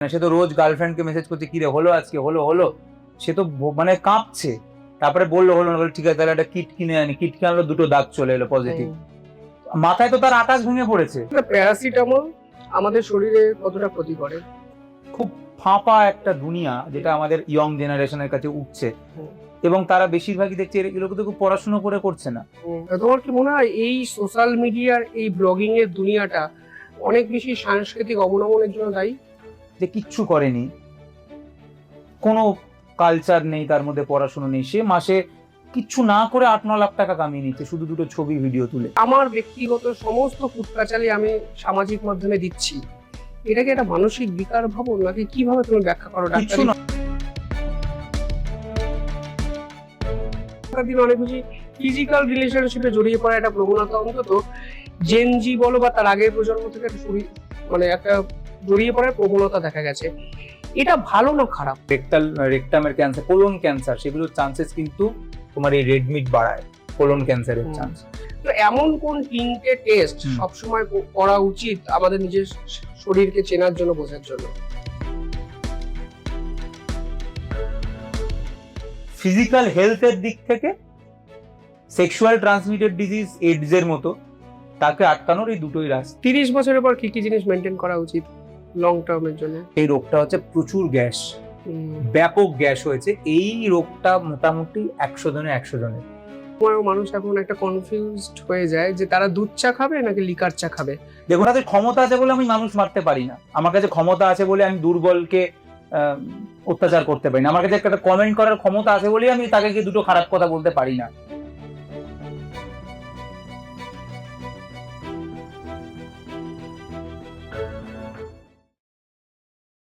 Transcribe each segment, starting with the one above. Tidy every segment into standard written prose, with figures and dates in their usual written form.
সে তো রোজ গার্লফ্রেন্ডকে মেসেজ করছে, কি রে হলো আজকে, হলো হলো। সে তো মানে কাঁপছে। তারপরে বললো হলো না, বলে ঠিক আছে তাহলে একটা কিট কিনে আনি। কিট কিনে আনলো, 2টো দাগ চলে এলো পজিটিভ। মাথায় তো তার আকাশ ভেঙে পড়েছে। প্যারাসিটামল আমাদের শরীরে কতটা ক্ষতি করে? খুব ফাঁপা একটা দুনিয়া যেটা আমাদের ইয়ং জেনারেশনের কাছে উঠছে, এবং তারা বেশিরভাগই দেখছে এগুলো কিন্তু খুব পড়াশোনা করে করছে না। তোমার কি মনে হয় এই সোশ্যাল মিডিয়ার এই ব্লগিং এর দুনিয়াটা অনেক বেশি সাংস্কৃতিক অবনমনের জন্য দায়ী? যে কিচ্ছু করেনি, কোনো কালচার নেই, তার মধ্যে পড়াশোনা নেই, সে মাসে কিচ্ছু না করে 8-9 লাখ টাকা কামিয়ে নিচ্ছে শুধু 2টো ছবি ভিডিও তুলে। আমার ব্যক্তিগত সমস্ত ফুটকাচালি আমি সামাজিক মাধ্যমে দিচ্ছি, এটা কি একটা মানসিক বিকার ভাবো, নাকি কিভাবে তুমি ব্যাখ্যা করো? কিচ্ছু না। দিন অনেক বেশি ফিজিক্যাল রিলেশনশিপে জড়িয়ে পড়া একটা প্রবণতা অন্তত জেনজি বলো বা তার আগের প্রজন্ম থেকে মানে একটা জড়িয়ে পড়ার প্রবণতা দেখা গেছে। এটা ভালো না খারাপ? রেকটামের ক্যান্সার, কোলন ক্যান্সার, সেগুলোর চান্সেস কিন্তু তোমার এই রেড মিট বাড়ায় কোলন ক্যান্সারের চান্স। তো এমন কোন 3টে টেস্ট সবসময় করা উচিত আমাদের নিজের শরীরকে চেনার জন্য, বোঝার জন্য? ফিজিক্যাল হেলথের দিক থেকে সেক্সুয়াল ট্রান্সমিটেড ডিজিজ, এইডস এর মতো, তাকে আটকানোর এই দুটোই রাস্তা। 30 বছরের পর কি কি জিনিস মেনটেন করা উচিত লং টার্মের জন্য? এই রোগটা হচ্ছে প্রচুর গ্যাস, ব্যাপক গ্যাস হয়েছে। এই রোগটা মোটামুটি 100 জনে 100 জনের। মানুষ এখন একটা কনফিউজড হয়ে যায় যে তারা দুধ চা খাবে নাকি লিকার চা খাবে। দেখুন, তাদের ক্ষমতা আছে বলে আমি মানুষ মারতে পারি না, আমার কাছে ক্ষমতা আছে বলে আমি দুর্বলকে অত্যাচার করতে পারি না, আমার কাছে একটা কমেন্ট করার ক্ষমতা আছে বলে আমি তাকে গিয়ে 2টো খারাপ কথা বলতে পারি না।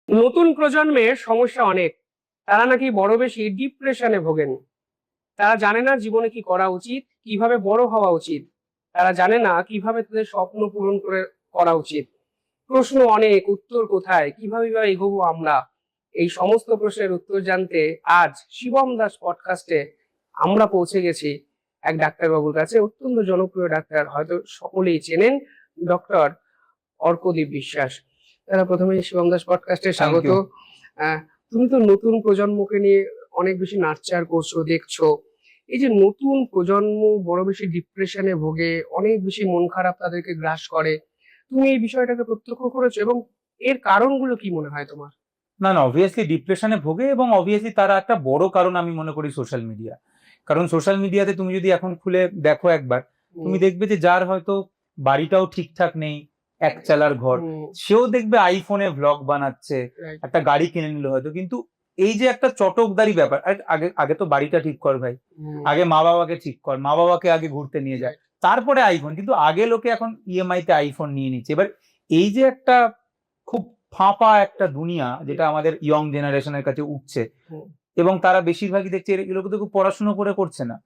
নতুন প্রজন্মের সমস্যা অনেক, তারা নাকি বড় বেশি ডিপ্রেশনে ভোগেন। তারা জানে না জীবনে কি করা উচিত, কিভাবে বড় হওয়া উচিত। তারা জানে না কিভাবে তাদের স্বপ্ন পূরণ করা উচিত। প্রশ্ন অনেক, উত্তর কোথায়, কিভাবে বা এগোবো আমরা? এই সমস্ত প্রশ্নের উত্তর জানতে আজ শিবম দাস পডকাস্টে আমরা পৌঁছে গেছি এক ডাক্তারবাবুর কাছে। অত্যন্ত জনপ্রিয় ডাক্তার, হয়তো সকলেই চেনেন, ডক্টর অর্কদীপ বিশ্বাস। তারা প্রথমে শিবম দাস পডকাস্টে স্বাগত। তুমি তো নতুন প্রজন্মকে নিয়ে অনেক বেশি নার্চার করছো, দেখছো। এই যে নতুন প্রজন্ম বড় বেশি ডিপ্রেশনে ভোগে, অনেক বেশি মন খারাপ তাদেরকে গ্রাস করে, তুমি এই বিষয়টাকে প্রত্যক্ষ করেছো, এবং এর কারণগুলো কি মনে হয় তোমার? না না, অবভিয়াসলি ডিপ্রেশনে ভোগে, এবং অবভিয়াসলি তারা একটা বড় কারণ আমি মনে করি সোশ্যাল মিডিয়া। কারণ সোশ্যাল মিডিয়াতে তুমি যদি এখন খুলে দেখো একবার, তুমি দেখবে যে যার হয়তো বাড়িটাও ঠিকঠাক নেই, এক চালার ঘর, সেও দেখবে আইফোনে ভ্লগ বানাচ্ছে, একটা গাড়ি কিনে নিল হয়তো। কিন্তু এই যে একটা চটকদারি ব্যাপার, আগে আগে তো বাড়িটা ঠিক কর ভাই, আগে মা বাবাকে ঠিক কর, মা বাবাকে আগে ঘুরতে নিয়ে যায়, তারপরে আইফোন। কিন্তু আগে লোকে এখন ইএমআই তে আইফোন নিয়ে নিচ্ছে। এবার এই যে একটা খুব ফাঁপা একটা দুনিয়া যেটা আমাদের ইয়ং জেনারেশনের কাছে উঠছে, এবং তারা বেশিরভাগই দেখছে এগুলো কিন্তু খুব পড়াশোনা করে করছে না।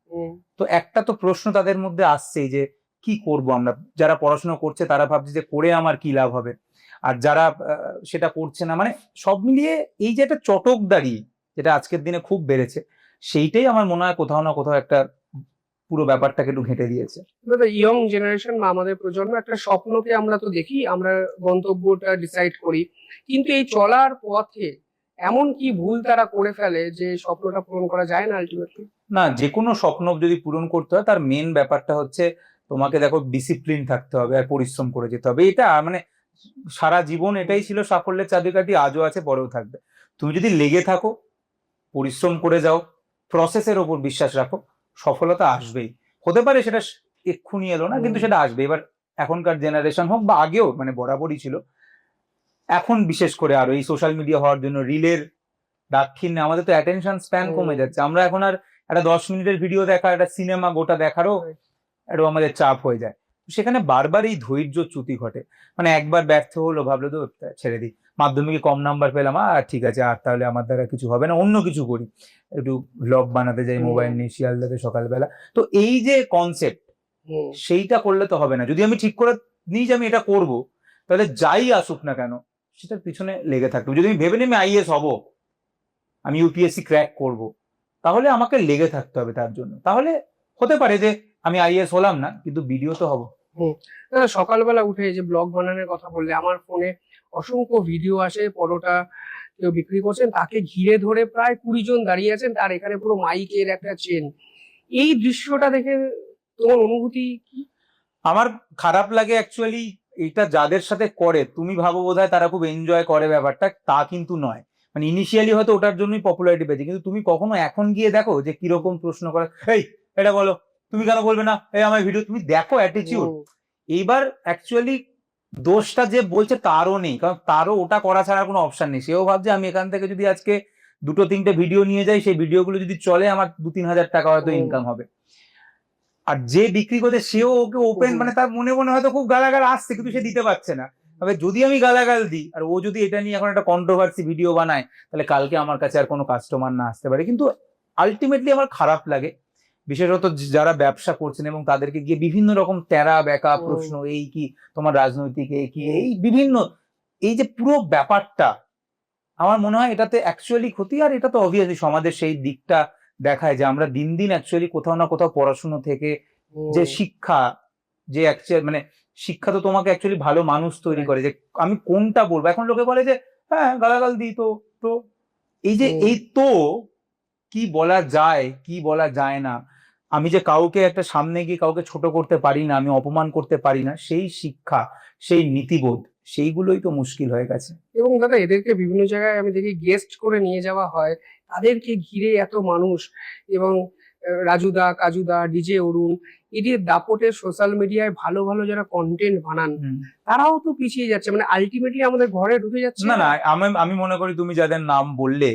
তো একটা তো প্রশ্ন তাদের মধ্যে আসছেই যে কি করব আমরা। যারা পড়াশোনা করছে তারা ভাবছে যে করে আমার কি লাভ হবে, আর যারা সেটা করছে না, মানে সব মিলিয়ে এই যে একটা চটকদারি যেটা আজকের দিনে খুব বেড়েছে, সেইটাই আমার মনে হয় কোথাও না কোথাও একটা পুরো ব্যাপারটাকে একটু ঘেঁটে দিয়েছে। ইয়ং জেনারেশন বা আমাদের প্রজন্ম একটা স্বপ্নকে আমরা তো দেখি, আমরা গন্তব্যটা ডিসাইড করি, কিন্তু এই চলার পথে এমন কি ভুল তারা করে ফেলে যে স্বপ্নটা পূরণ করা যায় না আলটিমেটলি? না, যে কোনো স্বপ্ন যদি পূরণ করতে হয় তার মেন ব্যাপারটা হচ্ছে তোমাকে দেখো ডিসিপ্লিন থাকতে হবে আর পরিশ্রম করে যেতে হবে। এটা মানে সারা জীবন এটাই ছিল সাফল্যের চাবিকাঠি, আজও আছে, পরেও থাকবে। তুমি যদি লেগে থাকো, পরিশ্রম করে যাও, প্রসেসের ওপর বিশ্বাস রাখো, সফলতা আসবেই। হতে পারে সেটা এক্ষুনি এলো না, কিন্তু সেটা আসবে। এবার এখনকার জেনারেশন হোক বা আগেও, মানে বরাবরই ছিল, এখন বিশেষ করে আরো এই সোশ্যাল মিডিয়া হওয়ার জন্য, রিলের দাক্ষিণ্যে আমাদের তো অ্যাটেনশন স্প্যান কমে যাচ্ছে। আমরা এখন আর একটা 10 মিনিটের ভিডিও দেখা, একটা সিনেমা গোটা দেখারও একটু আমাদের চাপ হয়ে যায়। সেখানে বারবার এই ধৈর্যচ্যুতি ঘটে। মানে একবার ব্যর্থ হলো, ভাবলো তো ছেড়ে দিই, মাধ্যমিকে কম নাম্বার পেলাম, আর ঠিক আছে, আর তাহলে আমার দ্বারা কিছু হবে না, অন্য কিছু করি, একটু ব্লগ বানাতে যাই মোবাইল নিয়ে শিয়ালদাতে সকালবেলা। তো এই যে কনসেপ্ট, সেইটা করলে তো হবে না। যদি আমি ঠিক করে নিই যে আমি এটা করব, তাহলে যাই আসুক না কেন সেটার পিছনে লেগে থাকবে। যদি আমি ভেবে নিই আমি আইএস হব, আমি ইউপিএসসি ক্র্যাক করব, তাহলে আমাকে লেগে থাকতে হবে তার জন্য। তাহলে হতে পারে যে আমি আইএস হলাম না, কিন্তু ভিডিও তো হবো। সকালবেলা উঠে যে ব্লগ বানানোর কথা বললে, আমার ফোনে অসংখ্য ভিডিও আসে, পরোটা কেউ বিক্রি করছেন, তাকে ঘিরে ধরে প্রায় 20 জন দাঁড়িয়ে আছেন, তার এখানে পুরো মাইকের একটা চেন। এই দৃশ্যটা দেখে তোমার অনুভূতি কি? আমার খারাপ লাগে অ্যাকচুয়ালি, এটা যাদের সাথে করে তুমি ভাবো বোধহয় তারা খুব এনজয় করে ব্যাপারটা, তা কিন্তু নয়। মানে ইনিশিয়ালি হয়তো ওটার জন্যই পপুলারিটি পেয়েছে, কিন্তু তুমি কখনো এখন গিয়ে দেখো যে কিরকম প্রশ্ন করে, এই এটা বলো, তুমি কেন বলবে না, এই আমার ভিডিও, তুমি দেখো অ্যাটিটিউড। এইবার অ্যাকচুয়ালি দোষটা যে বলছে তারও নেই, কারণ তারও ওটা করা ছাড়া কোনো অপশন নেই। সেও ভাবছে আমি এখান থেকে যদি আজকে 2-3টে ভিডিও নিয়ে যাই, সেই ভিডিওগুলো যদি চলে আমার 2-3 হাজার টাকা হয়তো ইনকাম হবে। আর যে বিক্রি করছে সেও ওকে ওপেন, মানে তার মনে মনে হয়তো খুব গালাগাল আসছে, কিন্তু সে দিতে পারছে না। তবে যদি আমি গালাগাল দিই আর ও যদি এটা নিয়ে এখন একটা কন্ট্রোভার্সি ভিডিও বানায়, তাহলে কালকে আমার কাছে আর কোনো কাস্টমার না আসতে পারে। কিন্তু আলটিমেটলি আমার খারাপ লাগে, বিশেষত যারা ব্যবসা করছেন এবং তাদেরকে গিয়ে বিভিন্ন রকম তেরা বেকা প্রশ্ন, এই কি তোমার রাজনৈতিক, এই কি, এই বিভিন্ন, এই যে পুরো ব্যাপারটা, আমার মনে হয় এটাতে অ্যাকচুয়ালি ক্ষতি। আর এটা তো অবভিয়াসলি সমাজের সেই দিকটা দেখায় যে আমরা দিন দিন অ্যাকচুয়ালি কোথাও না কোথাও পড়াশুনো থেকে যে শিক্ষা, যে মানে শিক্ষা তো তোমাকে অ্যাকচুয়ালি ভালো মানুষ তৈরি করে। যে আমি কোনটা বলবো, এখন লোকে বলে যে হ্যাঁ গালাগাল দিই তো, তো এই যে এই তো কি বলা যায় কি বলা যায় না, আমি যে কাউকে একটা সামনে গিয়ে কাউকে ছোট করতে পারি না, আমি অপমান করতে পারি না, সেই শিক্ষা, সেই নীতিবোধ, সেইগুলোই তো মুশকিল হয়ে গেছে। এবং দাদা এদেরকে বিভিন্ন জায়গায় আমি দেখি গেস্ট করে নিয়ে যাওয়া হয়, তাদেরকে ঘিরে এত মানুষ, এবং রাজুদা, কাজুদা, ডিজে অরুণ, এদের দাপটে সোশ্যাল মিডিয়ায় ভালো ভালো যারা কন্টেন্ট বানান তারাও তো পিছিয়ে যাচ্ছে, মানে আলটিমেটলি আমাদের ঘরে ঢুকে যাচ্ছে। না না, আমি মনে করি তুমি যাদের নাম বললে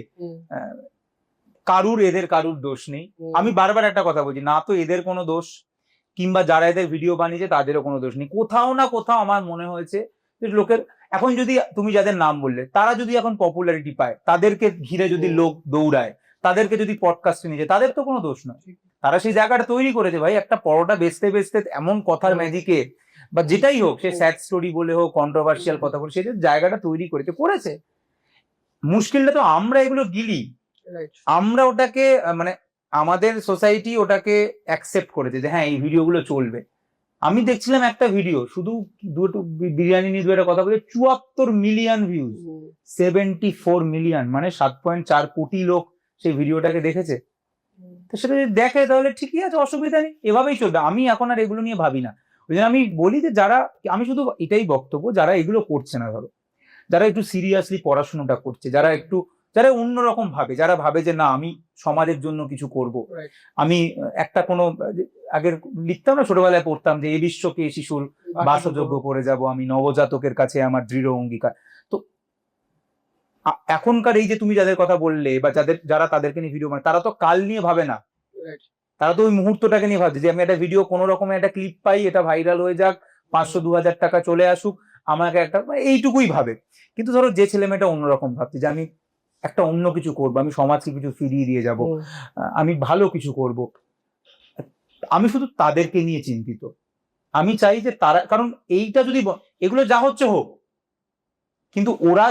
এদের কারুর দোষ নেই। আমি বারবার একটা কথা বলছি, না তো এদের কোনো দোষ, কিংবা যারা এদের ভিডিও বানিয়েছে তাদেরও কোনো দোষ নেই। কোথাও না কোথাও আমার মনে হয়েছে যে লোকের, এখন যদি তুমি যাদের নাম বললে তারা যদি এখন পপুলারিটি পায়, তাদেরকে ঘিরে যদি লোক দৌড়ায়, তাদেরকে যদি পডকাস্টে নিয়ে যায়, তাদের তো কোনো দোষ নয়। তারা সেই জায়গাটা তৈরি করেছে ভাই, একটা পরোটা বেচতে বেচতে এমন কথার ম্যাজিকে বা যেটাই হোক, সে স্যাড স্টোরি বলে হোক, কন্ট্রোভার্সিয়াল কথা বলে, সে যে জায়গাটা তৈরি করেছে। মুশকিলটা তো আমরা এগুলো গিলি, আমরা ওটাকে মানে আমাদের সোসাইটি ওটাকে অ্যাকসেপ্ট করেছে যে হ্যাঁ এই ভিডিওগুলো চলবে। আমি দেখছিলাম একটা ভিডিও, শুধু দুটো বিরিয়ানি নিয়ে একটা কথা বলে 74 মিলিয়ন ভিউজ, 74 মিলিয়ন, মানে 7.4 কোটি লোক সেই ভিডিওটাকে দেখেছে। তো সেটা যদি দেখে তাহলে ঠিকই আছে, অসুবিধা নেই, এভাবেই চলবে। আমি এখন আর এগুলো নিয়ে ভাবি না। ওই জন্য আমি বলি যে যারা, আমি শুধু এটাই বক্তব্য, যারা এগুলো করছে না, ধরো যারা একটু সিরিয়াসলি পড়াশোনাটা করছে, যারা অন্যরকম ভাবে, যারা ভাবে যে না আমি সমাজের জন্য কিছু করব, আমি একটা কোনো, আগের লিখতাম না, ছোটবেলায় পড়তাম যে এই বিশ্বকে শিশুর বাসযোগ্য করে যাব, আমি নবজাতকের কাছে আমার দৃঢ় অঙ্গীকার। তো এখনকার এই যে তুমি যাদের কথা বললে বা যারা তাদেরকে নিয়ে ভিডিও বানায়, তারা তো কাল নিয়ে ভাবে না, তারা তো ওই মুহূর্তটাকে নিয়ে ভাবছে যে আমি একটা ভিডিও কোনো রকমের একটা ক্লিপ পাই, এটা ভাইরাল হয়ে যাক, 500-2000 টাকা চলে আসুক, আমাকে একটা, এইটুকুই ভাবে। কিন্তু ধরো যে ছেলে মেয়েটা অন্যরকম ভাবছে যে আমি একটা অন্য কিছু করবো, আমি সমাজকে কিছু ফিরিয়ে দিয়ে যাব, আমি ভালো কিছু করব, আমি শুধু তাদেরকে নিয়ে চিন্তিত। আমি চাই যে তারা, কারণ এইটা যদি এগুলো যা হচ্ছে হোক, কিন্তু ওরা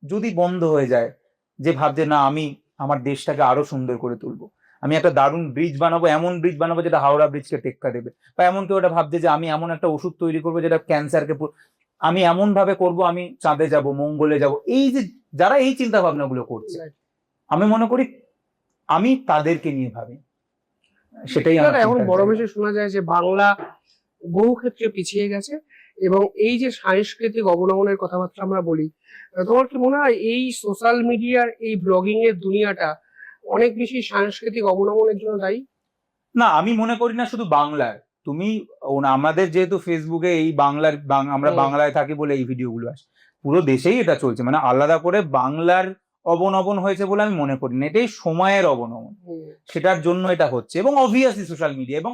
যদি বন্ধ হয়ে যায়, যে ভাবছে না আমি আমার দেশটাকে আরো সুন্দর করে তুলবো, আমি একটা দারুণ ব্রিজ বানাবো, এমন ব্রিজ বানাবো যেটা হাওড়া ব্রিজকে টেক্কা দেবে, বা এমন কেউ ওটা ভাবছে যে আমি এমন একটা ওষুধ তৈরি করবো যেটা ক্যান্সারকে, আমি এমন ভাবে করবো, আমি চাঁদে যাব, মঙ্গলে যাব, এই যে যারা এই চিন্তা ভাবনাগুলো করছে, আমি মনে করি আমি তাদেরকে নিয়ে ভাবি, সেটাই এখন বড় বেশি শোনা যায় যে বাংলা বহু ক্ষেত্রে পিছিয়ে গেছে, এবং এই যে সাংস্কৃতিক অবনমনের কথাবার্তা আমরা বলি, তোমার কি মনে হয় এই সোশ্যাল মিডিয়ার এই ব্লগিং এর দুনিয়াটা অনেক বেশি সাংস্কৃতিক অবনমনের জন্য দায়ী? না, আমি মনে করি না শুধু বাংলার। তুমি আমাদের যেহেতু ফেসবুকে এই আমরা বাংলায় থাকি বলে এই ভিডিওগুলো আসে, পুরো দেশেই এটা চলছে, মানে আলাদা করে বাংলার অবনমন হয়েছে বলে আমি মনে করি না, এটাই সময়ের অবনমন, সেটার জন্য এটা হচ্ছে। এবং অবভিয়াসলি সোশ্যাল মিডিয়া, এবং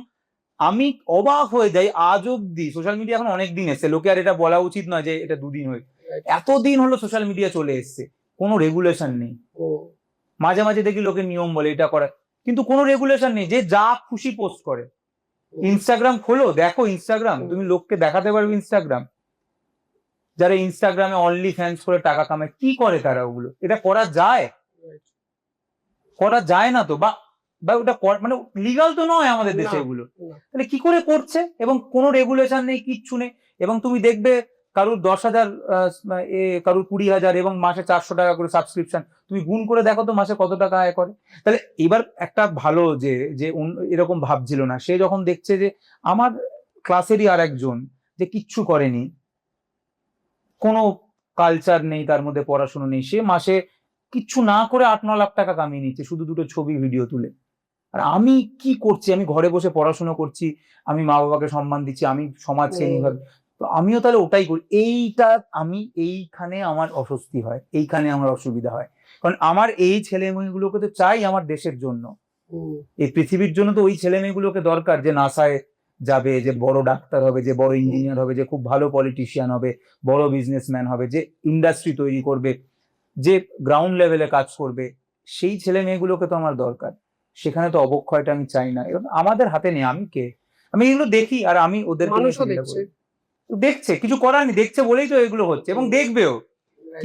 আমি অবাক হয়ে যাই আজ অব্দি সোশ্যাল মিডিয়া এখন অনেক দিন এসছে, লোকে আর এটা বলা উচিত নয় যে এটা 2 দিন হয়ে, এতদিন হলো সোশ্যাল মিডিয়া চলে এসছে, কোনো রেগুলেশন নেই। মাঝে মাঝে দেখি লোকে নিয়ম বলে এটা করা, কিন্তু কোনো রেগুলেশন নেই, যে যা খুশি পোস্ট করে। ইনস্টাগ্রাম খোলো, দেখো ইনস্টাগ্রাম, তুমি লোককে দেখাতে পারবে ইনস্টাগ্রাম, যারা ইনস্টাগ্রামে অনলি ফ্যান্স করে টাকা কামায়, কি করে তারা ওগুলো? এটা করা যায় না তো, বা ওটা মানে লিগাল তো নয় আমাদের দেশে এগুলো, তাহলে কি করে করছে? এবং কোনো রেগুলেশন নেই, কিচ্ছু নেই। এবং তুমি দেখবে কারুর 10,000 কারুর 20,000 এবং মাসে 400 টাকা করে সাবস্ক্রিপশন, তুমি গুণ করে দেখো তো মাসে কত টাকা আয় করে। তাহলে এবার একটা ভালো যে যে এরকম ভাবছিল না, সে যখন দেখছে যে আমার ক্লাসেরই আর একজন যে কিচ্ছু করেনি, কোনো কালচার নেই, তার মধ্যে পড়াশোনা নেই, সে মাসে কিচ্ছু না করে 8-9 লাখ টাকা কামিয়ে নিচ্ছে শুধু দুটো ছবি ভিডিও তুলে। আর আমি কি করছি? আমি ঘরে বসে পড়াশোনা করছি, আমি মা বাবাকে সম্মান দিচ্ছি, আমি সমাজকে নিয়ে, তো আমিও তাহলে ওটাই করি। এইটা আমি এইখানে আমার অস্বস্তি হয়, এইখানে আমার অসুবিধা হয়, কারণ আমার এই ছেলে মেয়েগুলোকে তো চাই আমার দেশের জন্য, এই পৃথিবীর জন্য তো ওই ছেলে মেয়েগুলোকে দরকার যে নাসায় যাবে, যে বড় ডাক্তার হবে, যে বড় ইঞ্জিনিয়ার হবে, যে খুব ভালো পলিটিশিয়ান হবে, বড় বিজনেসম্যান হবে, যে ইন্ডাস্ট্রি তৈরি করবে, যে গ্রাউন্ড লেভেলে কাজ করবে, সেই ছেলে মেয়েগুলোকে তো আমার দরকার। সেখানে তো অবক্ষয়টা আমি চাই না, এবং আমাদের হাতে নেই। আমি কে? আমি এগুলো দেখি আর আমি ওদের দেখছে, কিছু করার নেই, দেখছে বলেই তো এগুলো হচ্ছে, এবং দেখবেও।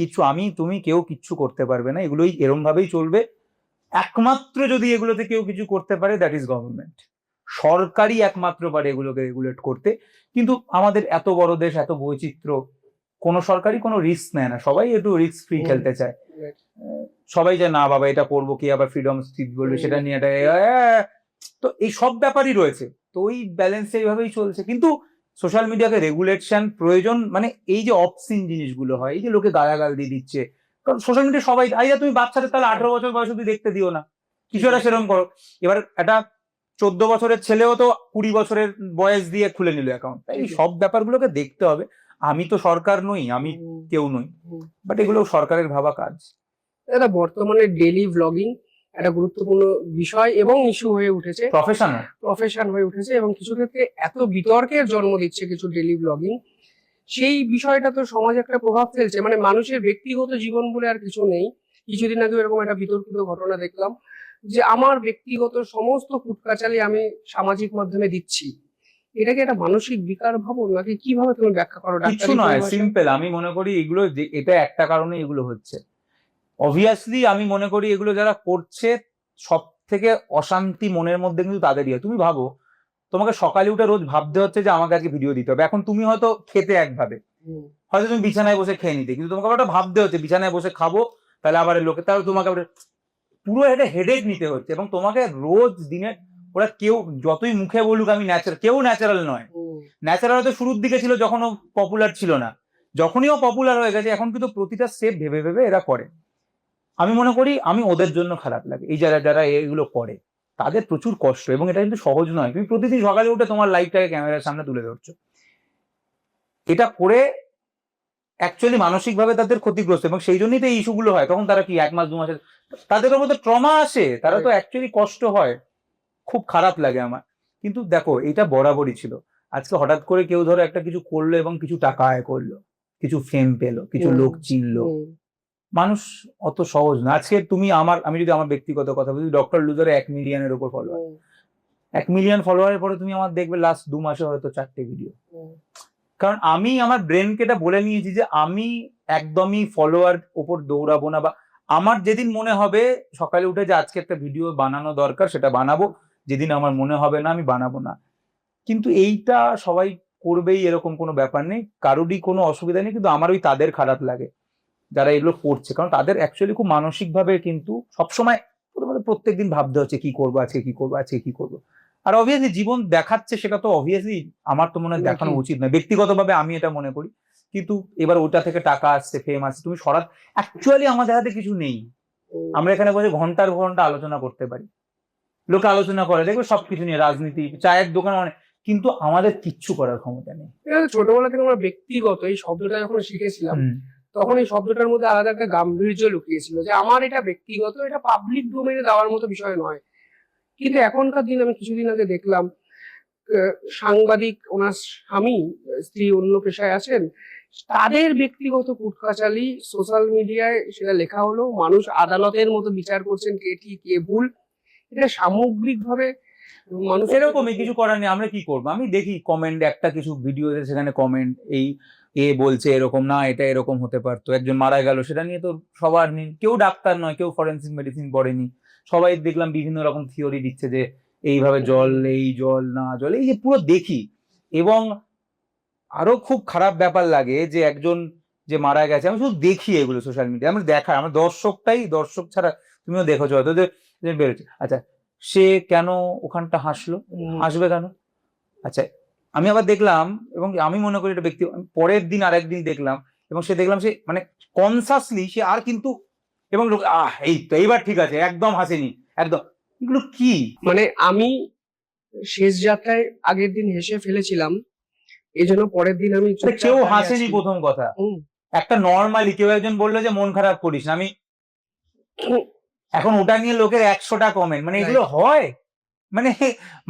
কিছু আমি তুমি কেউ কিচ্ছু করতে পারবে না, এগুলোই এরম ভাবেই চলবে। একমাত্র যদি এগুলোতে কেউ কিছু করতে পারে, দ্যাট ইজ গভর্নমেন্ট। সরকারই একমাত্র পারে এগুলোকে রেগুলেট করতে। কিন্তু আমাদের এত বড় দেশ, এত বৈচিত্র্য, কোনো সরকারই কোনো রিস্ক নেয় না, সবাই একটু রিস্ক ফ্রি খেলতে চায়। সবাই যে না বাবা এটা করবো, কি আবার ফ্রিডম স্পিচ বলবে সেটা নিয়ে, এটা তো এই সব ব্যাপারই রয়েছে। তো ওই ব্যালেন্স এইভাবেই চলছে। কিন্তু সোশ্যাল মিডিয়াকে রেগুলেশন প্রয়োজন, মানে এই যে অবসিন জিনিসগুলো হয়, এই যে লোকে গালাগাল দিয়ে দিচ্ছে, কারণ সোশ্যাল মিডিয়া সবাই, তুমি বাচ্চাদের তাহলে 18 বছর বয়স অব্দি দেখতে দিও না, কিছু একটা সেরকম করো। এবার একটা 14 বছরের ছেলেও তো 20 বছরের বয়স দিয়ে খুলে নিল অ্যাকাউন্ট। এই সব ব্যাপারগুলোকে দেখতে হবে। আমি তো সরকার নই, আমি কেউ নই, বাট এগুলো সরকারের ভাবা কাজ। দাদা, বর্তমানে ডেইলি ভ্লগিং একটা গুরুত্বপূর্ণ বিষয় এবং ইস্যু হয়ে উঠেছে, প্রফেশন হয়ে উঠেছে, এবং কিছু ক্ষেত্রে এত বিতর্কের জন্ম দিচ্ছে কিছু ডেইলি ভ্লগিং। সেই বিষয়টা তো সমাজে একটা প্রভাব ফেলছে, মানে মানুষের ব্যক্তিগত জীবন বলে আর কিছু নেই। কিছুদিন আগে এরকম একটা বিতর্কিত ঘটনা দেখলাম যে আমার ব্যক্তিগত সমস্ত কুটকাচালি আমি সামাজিক মাধ্যমে দিচ্ছি। এটা কি একটা মানসিক বিকার ভাবো, নাকি কিভাবে তুমি ব্যাখ্যা করো? কিছু নয়, সিম্পল। আমি মনে করি এগুলো এটা একটা কারণে এগুলো হচ্ছে। অবভিয়াসলি আমি মনে করি এগুলো যারা করছে সব থেকে অশান্তি মনের মধ্যে কিন্তু তাদেরই হয়। তুমি ভাবো, তোমাকে সকালে উঠে রোজ ভাবতে হচ্ছে যে আমাকে আজকে ভিডিও দিতে হবে। এখন তুমি হয়তো খেতে একভাবে, হয়তো তুমি বিছানায় বসে খেয়ে নিতে, কিন্তু তোমাকে ওটা ভাবতে হচ্ছে বিছানায় বসে খাবো, তাহলে আবার লোকে, তাহলে তোমাকে পুরো এটা হেডেক নিতে হচ্ছে। এবং তোমাকে রোজ দিনে ওরা কেউ যতই মুখে বলুক আমি ন্যাচারাল, কেউ ন্যাচারাল নয়। ন্যাচারাল হয়তো শুরুর দিকে ছিল যখন ও পপুলার ছিল না, যখনই ও পপুলার হয়ে গেছে এখন কিন্তু প্রতিটা স্টেপ ভেবে ভেবে এরা করে। আমি মনে করি আমি ওদের জন্য খারাপ লাগে, এই যারা যারা এগুলো করে তাদের প্রচুর কষ্ট, এবং এটা কিন্তু সহজ নয়। তুমি প্রতিদিন সকালে উঠে তোমার লাইফটাকে ক্যামেরার সামনে তুলে ধরছো, এটা করে অ্যাকচুয়ালি মানসিক ভাবে তাদের ক্ষতিগ্রস্ত, এবং সেই জন্যই তো এই ইস্যুগুলো হয়। তখন তারা কি 1 মাস 2 মাসের তাদের মধ্যে ট্রমা আসে, তারা তো অ্যাকচুয়ালি কষ্ট হয়, খুব খারাপ লাগে আমার। কিন্তু দেখো এটা বরাবরই ছিল। আজকে হঠাৎ করে কেউ ধরো একটা কিছু করলো এবং কিছু টাকা আয় করলো, কিছু ফেম পেলো, কিছু লোক চিনলো, মানুষ অত সহজ না। আজকে আমি যদি আমার ব্যক্তিগত কথা বলি, ডক্টর লুজারে 1 মিলিয়নের উপর ফলোয়ার, 1 মিলিয়ন ফলোয়ারের পরে তুমি আমার দেখবে লাস্ট 2 মাসে হয়তো 4টে ভিডিও। কারণ আমি আমার ব্রেনকে এটা বলে নিয়েছি যে আমি একদমই ফলোয়ার ওপর দৌড়াবো না, বা আমার যেদিন মনে হবে সকালে উঠে যে আজকে একটা ভিডিও বানানো দরকার সেটা বানাবো, যেদিন আমার মনে হবে না আমি বানাবো না। কিন্তু এইটা সবাই করবেই এরকম কোনো ব্যাপার নেই, কারোরই কোনো অসুবিধা নেই। কিন্তু আমার তাদের খারাপ লাগে যারা এগুলো করছে, কারণ তাদের অ্যাকচুয়ালি খুব মানসিক ভাবে কিন্তু সবসময় প্রত্যেকদিন ভাবতে হচ্ছে কি করবো আজকে, কি করবো আজকে, কি করবো। আর অবভিয়াসলি জীবন দেখাচ্ছে, সেটা তো অবভিয়াসলি আমার তো মনে হয় দেখানো উচিত নয়, ব্যক্তিগতভাবে আমি এটা মনে করি। কিন্তু এবার ওটা থেকে টাকা আসছে, ফেম আসছে, তুমি অ্যাকচুয়ালি আমাদের হাতে কিছু নেই। আমরা এখানে বসে ঘন্টার ঘন্টা আলোচনা করতে পারি, লোকে আলোচনা করে দেখবে সবকিছু নিয়ে, রাজনীতি, চায়ের দোকান, অনেক, কিন্তু আমাদের কিচ্ছু করার ক্ষমতা নেই। ছোটবেলা থেকে আমরা ব্যক্তিগত এই শব্দটা যখন শিখেছিলাম, তখন এই শব্দটার মধ্যে আলাদা একটা গাম্ভীর্য লুকিয়েছিল যে আমার এটা ব্যক্তিগত, এটা পাবলিক ডোমেইনে দেওয়ার মতো বিষয় নয়। কিন্তু এখনকার দিন আমি কিছুদিন আগে দেখলাম সাংবাদিক, ওনার স্বামী স্ত্রী অন্য পেশায় আছেন, তাদের ব্যক্তিগত কুটকাচালি সোশ্যাল মিডিয়ায় সেটা লেখা হলো, মানুষ আদালতের মতো বিচার করছেন কে ঠিক কে ভুল। এটা সামগ্রিকভাবে মানুষ, এরকমই কিছু করার নেই। আমরা কি করবো? আমি দেখি কমেন্ট, একটা কিছু ভিডিও সেখানে কমেন্ট, এই বলছে এরকম না, এটা এরকম হতে পারতো, একজন মারা গেল, সেটা নিয়ে তো সবার নেই, কেউ ডাক্তার নয়, কেউ ফরেন্সিক মেডিসিন পড়েনি, সবাই দেখলাম বিভিন্ন রকম থিওরি দিচ্ছে যে এইভাবে জল, এই জল না জল, এই যে পুরো দেখি। এবং আরো খুব খারাপ ব্যাপার লাগে যে একজন যে মারা গেছে, আমি শুধু দেখি এগুলো সোশ্যাল মিডিয়া, আমি দেখা, আমার দর্শক ছাড়া তুমিও দেখেছো হয়তো যে বেরোচ্ছে, আচ্ছা সে কেন ওখানটা হাসলো, হাসবে কেন? আচ্ছা আমি আবার দেখলাম, এবং আমি মনে করি এটা ব্যক্তি, আমি পরের দিন আরেকদিন দেখলাম, এবং দেখলাম সে মানে কনসাসলি সে আর কিন্তু, এবং এই তো এইবার ঠিক আছে, একদম হাসেনি, একদম, এগুলো কি? মানে আমি শেষ যাত্রায় আগের দিন হেসে ফেলেছিলাম, এই জন্য পরের দিন আমি চুপচাপ কেউ দাঁড়িয়ে হাসেনি আছি। প্রথম কথা, হুম। একটা নর্মালি কেউ একজন বললো যে মন খারাপ করিস না, আমি এখন ওটা নিয়ে লোকের 100টা কমেন্ট, মানে এগুলো হয়? মানে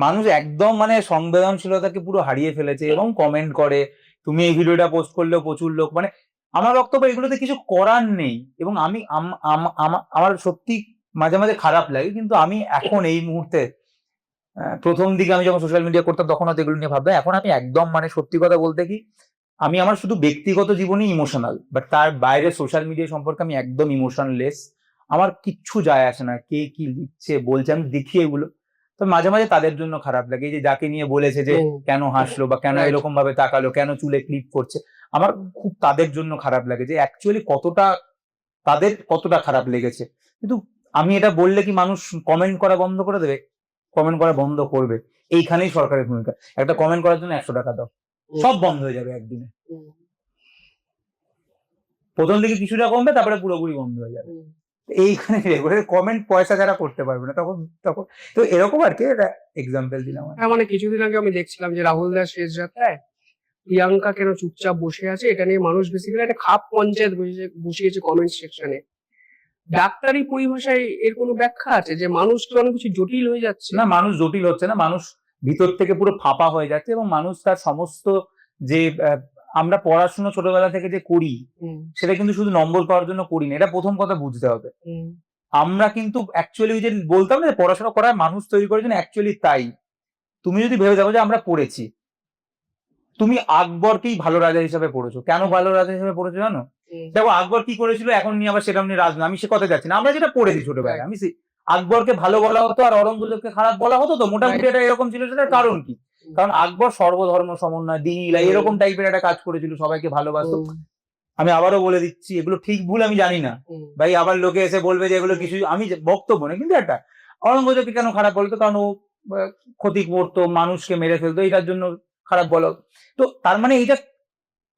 মানুষ একদম মানে সংবেদনশীলতাকে পুরো হারিয়ে ফেলেছে এবং কমেন্ট করে, তুমি এই ভিডিওটা পোস্ট করলেও প্রচুর লোক, মানে আমার বক্তব্য এগুলোতে কিছু করার নেই, এবং আমি আমার সত্যি মাঝে মাঝে খারাপ লাগে, কিন্তু আমি এখন এই মুহূর্তে, প্রথম দিকে আমি যখন সোশ্যাল মিডিয়া করতাম তখন হয়তো এগুলো নিয়ে ভাবতাম, এখন আমি একদম মানে সত্যি কথা বলতে কি, আমি আমার শুধু ব্যক্তিগত জীবনে ইমোশনাল, বাট তার বাইরে সোশ্যাল মিডিয়া সম্পর্কে আমি একদম ইমোশনলেস। আমার কিচ্ছু যায় আসে না কে কি লিখছে বলছে, আমি দেখি এগুলো, তো মাঝে মাঝে তাদের জন্য খারাপ লাগে, এই যে যাকে নিয়ে বলেছে যে কেন হাসলো বা কেন এরকম ভাবে তাকালো, কেন চুলে ক্লিপ করছে, আমার খুব তাদের জন্য খারাপ লাগে, যে অ্যাকচুয়ালি কতটা খারাপ লেগেছে। কিন্তু আমি এটা বললে কি মানুষ কমেন্ট করা বন্ধ করে দেবে? কমেন্ট করা বন্ধ করবে, এইখানেই সরকারের ভূমিকা, একটা কমেন্ট করার জন্য 100 টাকা দাও, সব বন্ধ হয়ে যাবে একদিনে। প্রথম দিকে কিছুটা কমবে, তারপরে পুরোপুরি বন্ধ হয়ে যাবে। এইখানে কমেন্ট পয়সা যারা করতে পারবে না, তখন তখন তো এরকম আর কি, এটা এক্সাম্পল দিলাম। হ্যাঁ, মানে কিছুদিন আগে আমি দেখছিলাম যে রাহুল দাস শেষ যাত্রায় প্রিয়াঙ্কা কেন চুপচাপ বসে আছে, এটা নিয়ে মানুষ বেসিক্যালি একটা খাপ পঞ্চায়েত বসিয়েছে কমেন্ট সেকশনে। ডাক্তারি পরিভাষায় এর কোনো ব্যাখ্যা আছে যে মানুষ তো অনেক কিছু জটিল হয়ে যাচ্ছে? না, মানুষ জটিল হচ্ছে না, মানুষ ভিতর থেকে পুরো ফাঁপা হয়ে যাচ্ছে, এবং মানুষ তার সমস্ত যে আমরা পড়াশোনা ছোটবেলা থেকে যে করি, সেটা কিন্তু শুধু নম্বর পাওয়ার জন্য করি না, এটা প্রথম কথা বুঝতে হবে। আমরা কিন্তু অ্যাকচুয়ালি যে বলতাম না পড়াশোনা করার মানুষ তৈরি করার জন্য, অ্যাকচুয়ালি তাই। তুমি যদি ভেবে যাবো যে আমরা পড়েছি, তুমি আকবরকেই ভালো রাজা হিসেবে পড়েছো, কেন ভালো রাজা হিসেবে পড়েছো জানো? দেখো আকবর কি করেছিল, এখন নিয়ে আবার সেটা নিয়ে রাজনীতি, আমি সে কথা যাচ্ছি না, আমরা যেটা পড়েছি ছোটবেলায়, আমি আকবরকে ভালো বলা হতো আর অরঙ্গজেবকে খারাপ বলা হতো, তো মোটামুটি এটা এরকম ছিল, সেটার কারণ কি? কারণ আকবর সর্বধর্ম সমন্বয়, দিন এরকম টাইপের একটা কাজ করেছিল, সবাইকে ভালোবাসতো। আমি আবারও বলে দিচ্ছি, এগুলো ঠিক ভুল আমি জানি না ভাই, আবার লোকে এসে বলবে যে এগুলো কিছু, আমি বক্তব্য নেই, কিন্তু একটা অরঙ্গজেবকে কেন খারাপ বলতো, কারণ ও ক্ষতি করতো, মানুষকে মেরে ফেলতো, এটার জন্য খারাপ বলো। তো তার মানে এইটা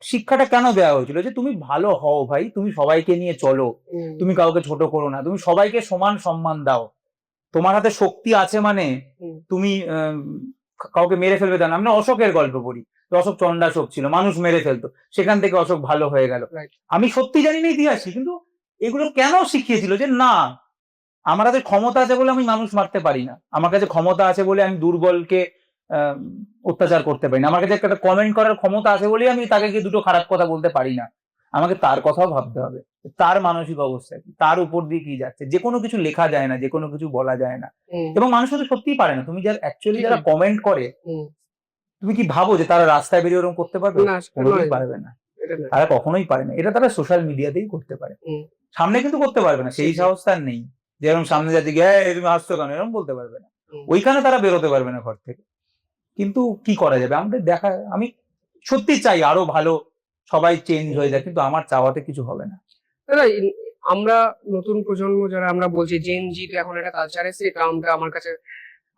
শিক্ষাটা কেন দেওয়া হয়েছিল, যে তুমি ভালো হও ভাই, তুমি সবাইকে নিয়ে চলো, তুমি কাউকে ছোট করো না, তুমি সবাইকে সমান সম্মান দাও, তোমার হাতে শক্তি আছে মানে তুমি কাউকে মেরে ফেলবে তা না। আমরা অশোকের গল্প পড়ি, অশোক চণ্ডাশোক ছিল, মানুষ মেরে ফেলতো, সেখান থেকে অশোক ভালো হয়ে গেল। আমি সত্যি জানি না ইতিহাসে, কিন্তু এগুলো কেন শিখিয়েছিল যে না আমার হাতে ক্ষমতা আছে বলে আমি মানুষ মারতে পারি না, আমার কাছে ক্ষমতা আছে বলে আমি দুর্বলকে অত্যাচার করতে পারি না, আমার কাছে একটা কমেন্ট করার ক্ষমতা আছে বলে আমি তাকে গিয়ে দুটো খারাপ কথা বলতে পারি না, আমাকে তার কথাও ভাবতে হবে, তার মানসিক অবস্থা কি, তার উপর দিয়ে কি যাচ্ছে, যে কোনো কিছু লেখা যায় না, যে কোনো কিছু বলা যায় না, এবং মানুষ তো সত্যিই পারে না। তুমি যারা অ্যাকচুয়ালি যারা কমেন্ট করে, তুমি কি ভাবো যে তারা রাস্তায় বেরিয়ে ওরকম করতে পারবে? কোনোদিন পারবে না, তারা কখনোই পারে না, এটা তারা সোশ্যাল মিডিয়াতেই করতে পারে, সামনে কিন্তু করতে পারবে না, সেই সাহস তার নেই, যেরকম সামনে যাচ্ছে গিয়ে তুমি হাসছো কেন এরকম বলতে পারবে না, ওইখানে তারা বেরোতে পারবে না ঘর থেকে। কিন্তু কি করা যাবে, আমাদের দেখা, আমি সত্যি চাই আরো ভালো সবাই চেঞ্জ হয়ে যায়, কিন্তু আমার চাওয়াতে কিছু হবে না। দাদা, আমরা নতুন প্রজন্ম যারা আমরা বলছি জেন জি, এখন একটা কালচার এসে, টার্মটা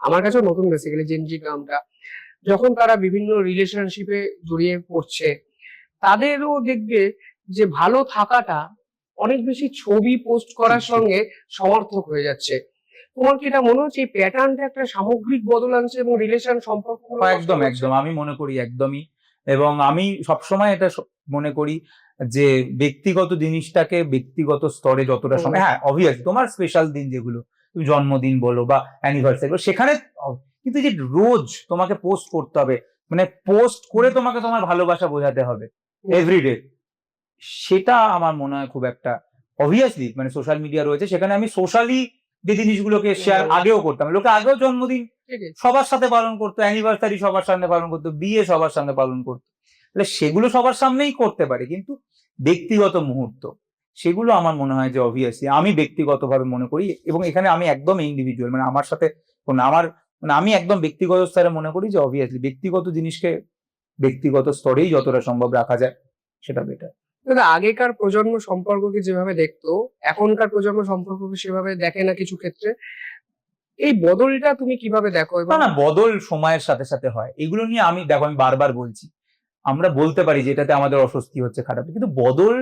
আমার কাছেও নতুন বেসিক্যালি জেন জি টার্মটা, যখন তারা বিভিন্ন রিলেশনশিপে জড়িয়ে পড়ছে, তাদেরও দেখবে যে ভালো থাকাটা অনেক বেশি ছবি পোস্ট করার সঙ্গে সমর্থক হয়ে যাচ্ছে। তোমার কি এটা মনে হচ্ছে এই প্যাটার্নটা একটা সামগ্রিক বদল আনছে এবং রিলেশন সম্পর্ক? একদম একদম, আমি মনে করি একদমই, এবং আমি সবসময় এটা মনে করি যে ব্যক্তিগত জিনিসটাকে ব্যক্তিগত স্তরে যতটা সময়, হ্যাঁ অবভিয়াসলি তোমার স্পেশাল দিন যেগুলো, তুমি জন্মদিন বলো বা অ্যানিভার্সারি বলো, সেখানে, কিন্তু যে রোজ তোমাকে পোস্ট করতে হবে, মানে পোস্ট করে তোমাকে তোমার ভালোবাসা বোঝাতে হবে এভরিডে, সেটা আমার মনে হয় খুব একটা, অবভিয়াসলি মানে সোশ্যাল মিডিয়া রয়েছে, সেখানে আমি সোশ্যালি যে জিনিসগুলোকে শেয়ার আগেও করতাম, লোকে আগেও জন্মদিন সবার সাথে পালন করতো, অ্যানিভার্সারি সবার সামনে পালন করতো, বিয়ে সবার সামনে পালন করতো, তাহলে সেগুলো সবার সামনেই করতে পারে, কিন্তু ব্যক্তিগত মুহূর্ত সেগুলো আমার মনে হয় যে অবভিয়াসলি আমি ব্যক্তিগতভাবে মনে করি, এবং এখানে আমি একদম ইন্ডিভিজুয়াল, মানে আমার সাথে আমি একদম ব্যক্তিগত স্তরে মনে করি যে অবভিয়াসলি ব্যক্তিগত জিনিসকে ব্যক্তিগত স্তরেই যতটা সম্ভব রাখা যায় সেটা বেটার। দাদা, আগেকার প্রজন্ম সম্পর্ককে যেভাবে দেখতো এখনকার প্রজন্ম সম্পর্ককে সেভাবে দেখে না কিছু ক্ষেত্রে। এই বদলটা তুমি কিভাবে দেখো? না এবং না, বদল সময়ের সাথে সাথে হয়, এগুলো নিয়ে আমি দেখো আমি বারবার বলছি, আমরা বলতে পারি যে এটাতে আমাদের অস্বস্তি হচ্ছে, খারাপ, কিন্তু বদল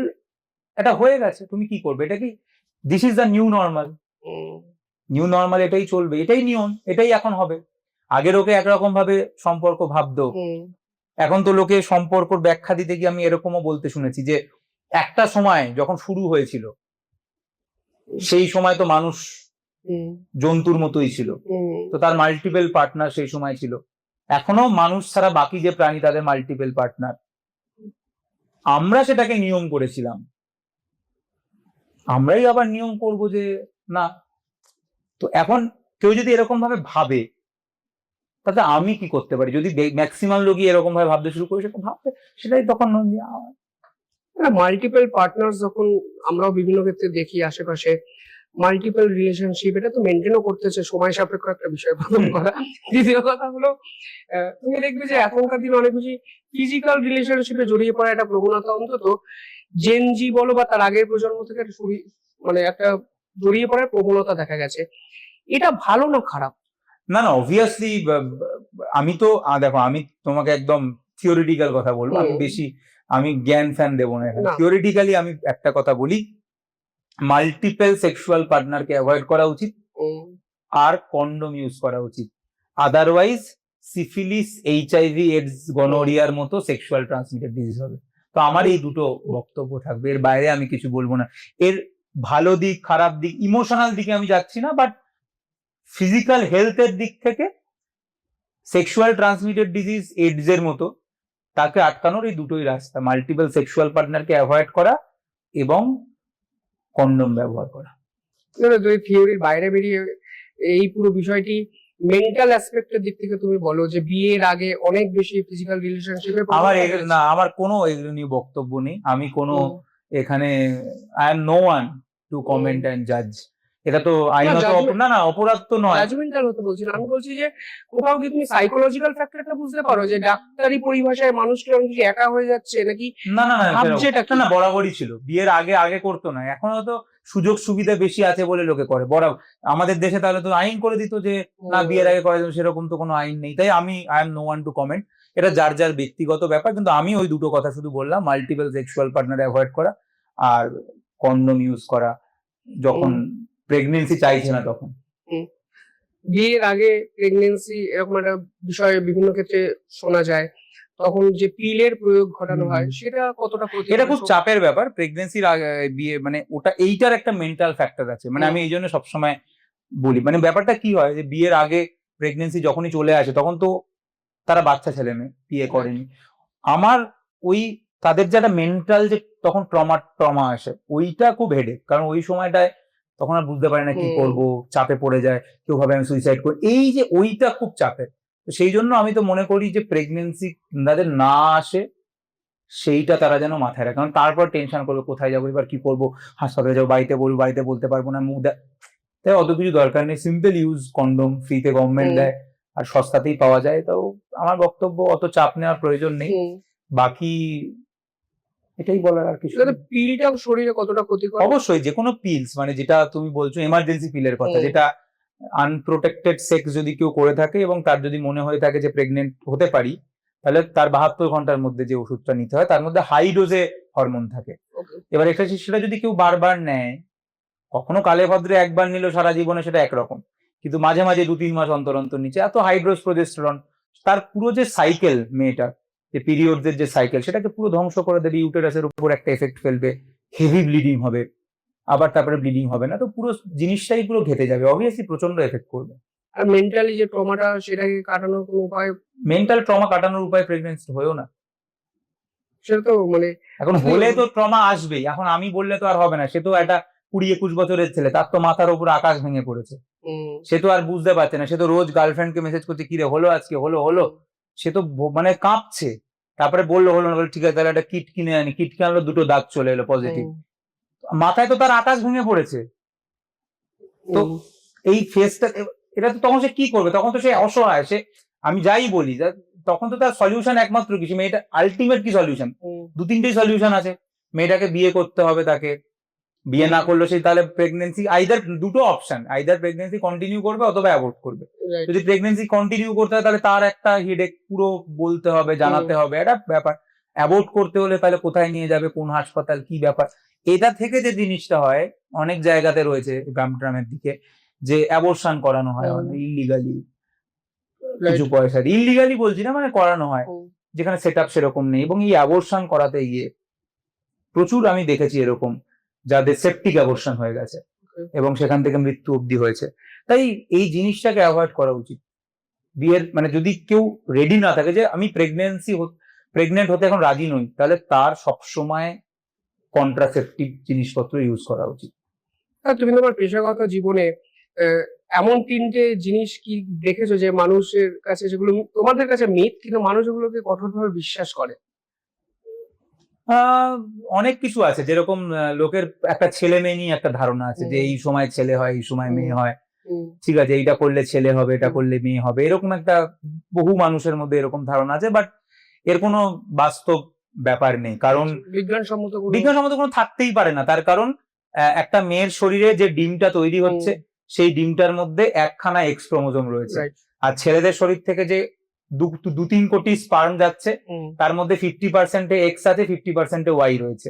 এটা হয়ে গেছে, তুমি কি করবে, এটা কি this is the new normal. Um, new normal এটাই চলবে, এটাই নিয়ম, এটাই এখন হবে। আগের ওকে একরকম ভাবে সম্পর্ক ভাবতো, উম, এখন তো লোকে সম্পর্কর ব্যাখ্যা দিতে গিয়ে আমি এরকমও বলতে শুনেছি যে একটা সময় যখন শুরু হয়েছিল সেই সময় তো মানুষ উম, জন্তুর মতোই ছিল, উম, তো তার মাল্টিপল পার্টনার সেই সময় ছিল। এখনো মানুষ ছাড়া বাকি যে প্রাণী তাদের মাল্টিপল পার্টনার, আমরা সেটাকে নিয়ম করেছিলাম, আমরাই আবার নিয়ম করব যে না। তো এখন কেউ যদি এরকম ভাবে ভাবে তাতে আমি কি করতে পারি? যদি ম্যাক্সিমাম লোকই এরকম ভাবে ভাবতে শুরু করে সেটা ভাবতে, সেটাই তখন মাল্টিপল পার্টনার্স যখন আমরাও বিভিন্ন ক্ষেত্রে দেখি আশেপাশে, মাল্টিপল রিলেশনশিপ এটা তো মেনটেনও করতেছে, সময় সাপেক্ষ একটা বিষয় প্রথম কথা। দ্বিতীয় কথা হলো তুমি দেখবে যে এখনকার দিনে অনেক বেশি ফিজিক্যাল রিলেশনশিপে জড়িয়ে পড়া একটা প্রবণতা অন্তত জেনজি বলো বা তার আগের প্রজন্ম থেকে একটা মানে একটা জড়িয়ে পড়ার প্রবণতা দেখা গেছে। এটা ভালো না খারাপ? না না, অবভিয়াসলি আমি তো দেখো আমি তোমাকে একদম থিওরিটিক্যাল কথা বলবো, আমি হুম। বেশি আমি জ্ঞান ফ্যান দেবো না এখানে। না। থিওরিটিক্যালি আমি একটা কথা বলি, মাল্টিপল সেক্সুয়াল পার্টনারকে অ্যাভয়েড করা উচিত উম, আর কন্ডোম ইউজ করা উচিত। আদারওয়াইজ সিফিলিস, এইচআইভি, এডস, গনোরিয়ার মতো সেক্সুয়াল ট্রান্সমিটেড ডিজিজ হবে। তো আমার এই দুটো বক্তব্য থাকবে, এর বাইরে আমি কিছু বলবো না। এর ভালো দিক খারাপ দিক ইমোশনাল দিকে আমি যাচ্ছি না, বাট ফিজিক্যাল হেলথের দিক থেকে সেক্সুয়াল ট্রান্সমিটেড ডিজিজ এডস এর মতো তাকে আটকানোর এই দুটোই রাস্তা, মাল্টিপল সেক্সুয়াল পার্টনারকে অ্যাভয়েড করা এবং কন্ডোম ব্যবহার করা। তুমি থিওরির বাইরে বেরিয়ে এই পুরো বিষয়টি মেন্টাল অ্যাসপেক্টের দিক থেকে তুমি বলো যে বিয়ের আগে অনেক বেশি ফিজিক্যাল রিলেশনশিপে আমার কোনো এগুলো নিয়ে বক্তব্য নেই, আমি কোনো এখানে I am no one to comment and জাজ। এটা তো আইনত না না, অপরাধ তো নয়। জাজমেন্টাল হতে বলছি না, আমি বলছি যে কোথাও কি তুমি সাইকোলজিক্যাল ফ্যাক্টরটা বুঝতে পারো যে ডাক্তারি পরিভাষায় মানুষ কি অনেক বেশি একা হয়ে যাচ্ছে নাকি? না না না, ভাবছে এটা না বরাবরই ছিল, বিয়ের আগে আগে করতো না, এখনো তো সুযোগ সুবিধা বেশি আছে বলে লোকে করে। আমাদের দেশে তাহলে তো আইন করে দিত যে না বিয়ের আগে করা যাবে, সেরকম তো কোনো আইন নেই। তাই I am no one to comment, এটা যার যার ব্যক্তিগত ব্যাপার। কিন্তু আমি ওই দুটো কথা শুধু বললাম, মাল্টিপল সেক্সুয়াল পার্টনার অ্যাভয়েড করা আর কন্ডোম ইউজ করা যখন প্রেগনেন্সি চাইছে না তখন। বিয়ের আগে প্রেগনেন্সি এরকম একটা বিষয় বিভিন্ন ক্ষেত্রে শোনা যায়, তখন যে পিলের প্রয়োগ ঘটানো হয় সেটা কতটা এটা খুব চাপের ব্যাপার প্রেগনেন্সির আগে বিয়ে, মানে ওটা এইটার একটা মেন্টাল ফ্যাক্টর আছে, মানে আমি এই জন্য সবসময় বলি, মানে ব্যাপারটা কি হয় যে বিয়ের আগে প্রেগনেন্সি যখনই চলে আসে তখন তো তারা বাচ্চা ছেলে মেয়ে বিয়ে করেনি। আমার ওই তাদের যেটা মেন্টাল যে তখন ট্রমা আসে, ওইটা খুব হেডেক, কারণ ওই সময়টায় তখন আর বুঝতে পারে না কি করব, চাপে পড়ে যায়, কেউ ভাবে আমি সুইসাইড করি, এই যে ওইটা খুব চাপের। সেই জন্য আমি তো মনে করি যে প্রেগনেন্সি যাদের না আসে সেইটা তারা যেন মাথায় রাখে, কারণ তারপর টেনশন করবে কোথায় যাবো, এবার কি করবো, হাসপাতালে যাবো, বাড়িতে বলবো, বাড়িতে বলতে পারবো না, তাই অত কিছু দরকার নেই, সিম্পল ইউজ কন্ডোম, ফ্রিতে গভর্নমেন্ট দেয় আর সস্তাতেই পাওয়া যায়। তো আমার বক্তব্য অত চাপ নেওয়ার প্রয়োজন নেই, বাকি এটাই বলার আর কিছু। পিলটা শরীরে কতটা ক্ষতিকর? অবশ্যই যে কোনো পিলস, মানে যেটা তুমি বলছো এমার্জেন্সি পিলের কথা, যেটা আনপ্রোটেক্টেড সেক্স যদি কেউ করে থাকে এবং তার যদি মনে হয়ে থাকে যে প্রেগনেন্ট হতে পারি, তাহলে তার 72 ঘন্টার মধ্যে যে ওষুধটা নিতে হয় তার মধ্যে হাই ডোজে হরমোন থাকে। এবার সেটা যদি কেউ বারবার নেয়, কখনো কালে ভদ্রে একবার নিল সারা জীবনে সেটা একরকম, কিন্তু মাঝে মাঝে 2-3 মাস অন্তর অন্তর নিচে এত হাইড্রোজ প্রোজেস্টেরন, তার পুরো যে সাইকেল মেয়েটার যে পিরিয়ডের যে সাইকেল সেটাকে পুরো ধ্বংস করে দেবে, ইউটেরাসের উপর একটা এফেক্ট ফেলবে, হেভি ব্লিডিং হবে, আবার তারপরে ব্লিডিং হবে না, তো পুরো জিনিসটাই পুরো ঘেটে যাবে, অবভিয়াসলি প্রচন্ড এফেক্ট করবে। আর মেন্টালি যে ট্রমাটা সেটাকে কাটানোর কোনো উপায়? মেন্টাল ট্রমা কাটানোর উপায় প্রেগনেন্সি হয়েও না, সেটা তো মানে এখন হলে তো ট্রমা আসবেই, এখন আমি বললে তো আর হবে না, সে তো একটা 20-21 বছরের ছেলে, তার তো মাথার উপর আকাশ ভেঙে পড়েছে, সে তো আর বুঝতে পারছে না, সে তো রোজ গার্লফ্রেন্ডকে মেসেজ করছে কিরে হলো আজকে, হলো, সে তো মানে কাঁপছে, তারপরে বললো হলো না, ঠিক আছে তাহলে একটা কিট কিনে আনি, কিট কিনে আনলো, 2টো দাগ চলে এলো পজিটিভ, মাথায় তো তার আকাশ ভেঙে পড়েছে। তো এই ফেসটা, এটা তো তখন সে কি করবে, তখন তো সে অসহায়, সে আমি যাই বলি তখন তো তার সলিউশন একমাত্র কিছু, মেয়েটা আলটিমেট কি সলিউশন, দু তিনটেই সলিউশন আছে। মেয়েটাকে বিয়ে করতে হবে, তাকে বিয়ে না করলে সেই তাহলে প্রেগনেন্সি আইদার দুটো অপশন, আইদার প্রেগনেন্সি কন্টিনিউ করবে অথবা অ্যাবর্ট করবে। Right. যদি প্রেগনেন্সি কন্টিনিউ করতে হয় তাহলে তার একটা হেডেক, পুরো বলতে হবে, জানাতে হবে, একটা ব্যাপার। অ্যাবর্ট করতে হলে তাহলে কোথায় নিয়ে যাবে, কোন হাসপাতাল, কি ব্যাপার। এটা থেকে যে জিনিসটা হয়, অনেক জায়গাতে রয়েছে গ্রাম ট্রামের দিকে, যে অ্যাবর্শন করানো হয় ইলিগালি, কিছু পয়সা ইলিগালি বলছি না, মানে করানো হয় যেখানে সেট আপ সেরকম নেই। এবং এই অ্যাবর্শন করাতে গিয়ে প্রচুর আমি দেখেছি এরকম যাদের সেপটিক অ্যাবর্শন হয়ে গেছে এবং সেখান থেকে মৃত্যু অবধি হয়েছে। তাই এই জিনিসটাকে অ্যাভয়েড করা উচিত। বিয়ের মানে যদি কেউ রেডি না থাকে যে আমি প্রেগনেন্ট হতে এখন রাজি নই, তাহলে তার সবসময় কন্ট্রাসেপটিভ জিনিসপত্র ইউজ করা উচিত। তুমি তোমার পেশাগত জীবনে এমন তিনটে জিনিস কি দেখেছো যে মানুষের কাছে, যেগুলো তোমাদের কাছে মিথ কিন্তু মানুষ ওগুলোকে কঠোরভাবে বিশ্বাস করে? অনেক কিছু আছে, যেরকম লোকের একটা ছেলে মেয়ে নিয়ে একটা ধারণা আছে যে এই সময় ছেলে হয়, এই সময় মেয়ে হয়, ঠিক আছে, এইটা করলে ছেলে হবে, এটা করলে মেয়ে হবে, এরকম একটা বহু মানুষের মধ্যে এরকম ধারণা আছে। বাট এর কোনো বাস্তব ব্যাপার নেই, কারণ বিজ্ঞানসম্মত কোনো থাকতেই পারে না। তার কারণ একটা মেয়ের শরীরে যে ডিমটা তৈরি হচ্ছে, সেই ডিমটার মধ্যে একখানা এক্স ক্রোমোজোম রয়েছে, আর ছেলেদের শরীর থেকে যে 2-3 কোটি স্পার্ম যাচ্ছে, তার মধ্যে 50% এক্স আছে, 50% ওয়াই রয়েছে।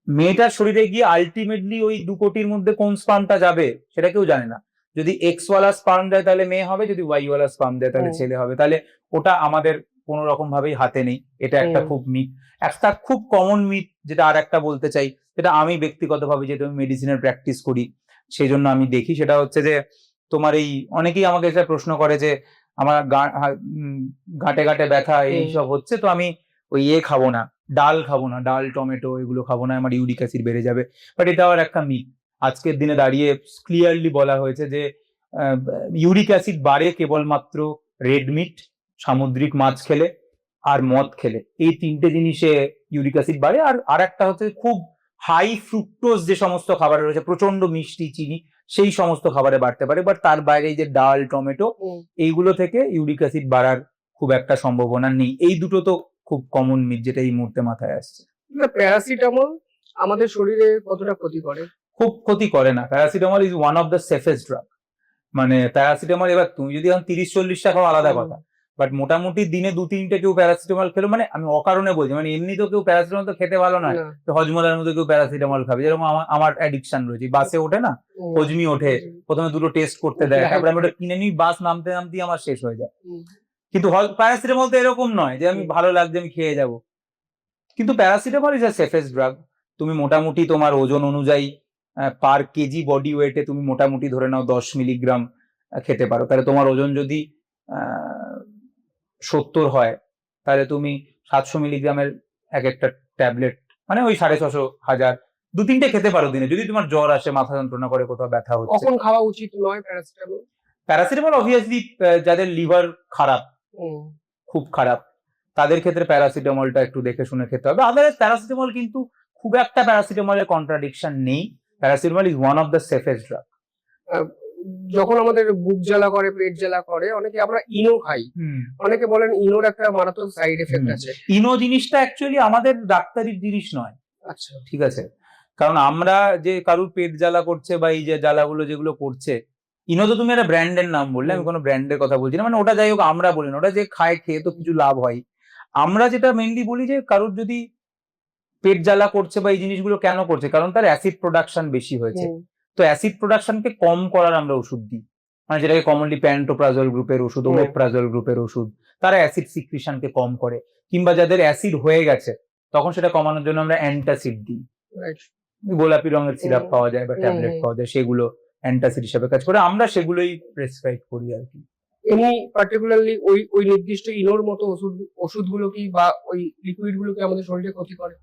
মেয়েটার শরীরে গিয়ে আলটিমেটলি ওই 2 কোটির মধ্যে কোন স্পার্মটা যাবে সেটা কেউ জানে না। যদি এক্স ওয়ালা স্পার্ম দেয় তাহলে মেয়ে হবে, যদি ওয়াই ওয়ালা স্পার্ম দেয় তাহলে ছেলে হবে। তাহলে ওটা আমাদের কোনো রকম ভাবেই হাতে নেই। এটা একটা খুব মিথ, একটা খুব কমন মিথ। যেটা আর একটা বলতে চাই, যেটা আমি ব্যক্তিগতভাবে, যেহেতু আমি মেডিসিনের প্র্যাকটিস করি সেই জন্য আমি দেখি, সেটা হচ্ছে যে তোমার এই অনেকেই আমাকে এসে প্রশ্ন করে যে আমার গাঁটে গাঁটে ব্যথা এইসব হচ্ছে, তো আমি ওই খাবো না, ডাল খাবো না, ডাল টমেটো এগুলো খাবো না, আমার ইউরিক অ্যাসিড বেড়ে যাবে। বাট এটা আবার একটা মিথ। আজকের দিনে দাঁড়িয়ে ক্লিয়ারলি বলা হয়েছে যে ইউরিক অ্যাসিড বাড়ে কেবলমাত্র রেড মিট, সামুদ্রিক মাছ খেলে আর মদ খেলে, এই তিনটে জিনিসে ইউরিক অ্যাসিড বাড়ে। আর একটা হচ্ছে খুব হাই ফ্রুক্টোজ যে সমস্ত খাবার রয়েছে, প্রচন্ড মিষ্টি, চিনি, সেই সমস্ত খাবারে বাড়তে পারে। বাট তার বাইরে এই যে ডাল টমেটো এইগুলো থেকে ইউরিক অ্যাসিড বাড়ার খুব একটা সম্ভাবনা নেই। এই দুটো তো খুব কমন মিথ যেটা এই মুহূর্তে মাথায় আসছে। প্যারাসিটামল আমাদের শরীরে কতটা ক্ষতি করে? খুব ক্ষতি করে না। Paracetamol is one of the safest drug. মানে প্যারাসিটামল, এবার তুমি যদি এখন 30-40 টাকাও আলাদা কথা, বাট মোটামুটি দিনে 2-3টে কেউ প্যারাসিটামল খেলো, মানে আমি অকারণে বলছি, মানে এমনি তো কেউ প্যারাসিটামল তো খেতে ভালো নয়, হজমলার মধ্যে কেউ প্যারাসিটামল খাবে। যেরকম আমার অ্যাডিকশন রয়েছে, বাসে ওঠে না, হজমি ওঠে, প্রথমে দুটো টেস্ট করতে দেয়, তারপরে আমি ওটা কিনে নিই, বাস নামতে নামতেই আমার শেষ হয়ে যায়। কিন্তু প্যারাসিটামল তো এরকম নয় যে আমি ভালো লাগছে আমি খেয়ে যাব। কিন্তু paracetamol is a safest drug. তুমি মোটামুটি তোমার ওজন অনুযায়ী পার কেজি বডি ওয়েটে তুমি মোটামুটি ধরে নাও 10 মিলিগ্রাম খেতে পারো। তাহলে তোমার ওজন যদি 70 হয়, তাহলে তুমি 700 মিলিগ্রামের এক একটা ট্যাবলেট, মানে ওই 650-1000 2-3টে খেতে পারো দিনে। যদি তোমার জ্বর আসে, মাথা যন্ত্রণা করে, কোথাও ব্যথা হচ্ছে, কখন খাওয়া উচিত নয় প্যারাসিটামল? প্যারাসিটামল অবভিয়াসলি যাদের লিভার খারাপ, খুব খারাপ, তাদের ক্ষেত্রে প্যারাসিটামলটা একটু দেখে শুনে খেতে হবে। আদারওয়াইজ প্যারাসিটামল কিন্তু খুব একটা প্যারাসিটামলের কন্ট্রাডিকশন নেই। Paracetamol is one of the safest drug. যখন আমাদের বুক জ্বালা করে, পেট জ্বালা করে, অনেকে আমরা ইনো খাই, অনেকে বলেন ইনোর একটা মারাত্মক সাইড এফেক্ট আছে। ইনো জিনিসটা অ্যাকচুয়ালি আমাদের ডাক্তারির জিনিস নয়। আচ্ছা, ঠিক আছে, কারণ আমরা যে কারুর পেট জ্বালা করছে বা এই যে জ্বালাগুলো যেগুলো করছে, ইনো তো তুমি একটা ব্র্যান্ডের নাম বললে, আমি কোনো ব্র্যান্ডের কথা বলছি না, মানে ওটা যাই হোক আমরা বলি না, ওটা যে খায় খেয়ে তো কিছু লাভ হয়। আমরা যেটা মেনলি বলি যে কারুর যদি পেট জ্বালা করছে বা এই জিনিসগুলো কেন করছে, কারণ তার অ্যাসিড প্রোডাকশন বেশি হয়েছে। তো অ্যাসিড প্রোডাকশনকে কম করার আমরা ওষুধ দিই, মানে যেটাকে কমনলি প্যান্টোপ্রাজল গ্রুপের ওষুধ, ওমেপ্রাজল গ্রুপের ওষুধ, তারা অ্যাসিড সিক্রিশনকে কম করে। কিংবা যাদের অ্যাসিড হয়ে গেছে, তখন সেটা কমানোর জন্য আমরা অ্যান্টাসিড দিই। গোলাপি রঙের সিরাপ পাওয়া যায় বা ট্যাবলেট পাওয়া যায়, সেগুলো অ্যান্টাসিড হিসেবে কাজ করে, আমরা সেগুলোই প্রেসক্রাইব করি আর কি। এমনি পার্টিকুলারলি ওই নির্দিষ্ট ইনোর মতো ওষুধগুলো কি বা ওই লিকুইড গুলো কি আমাদের শরীরে ক্ষতি করে?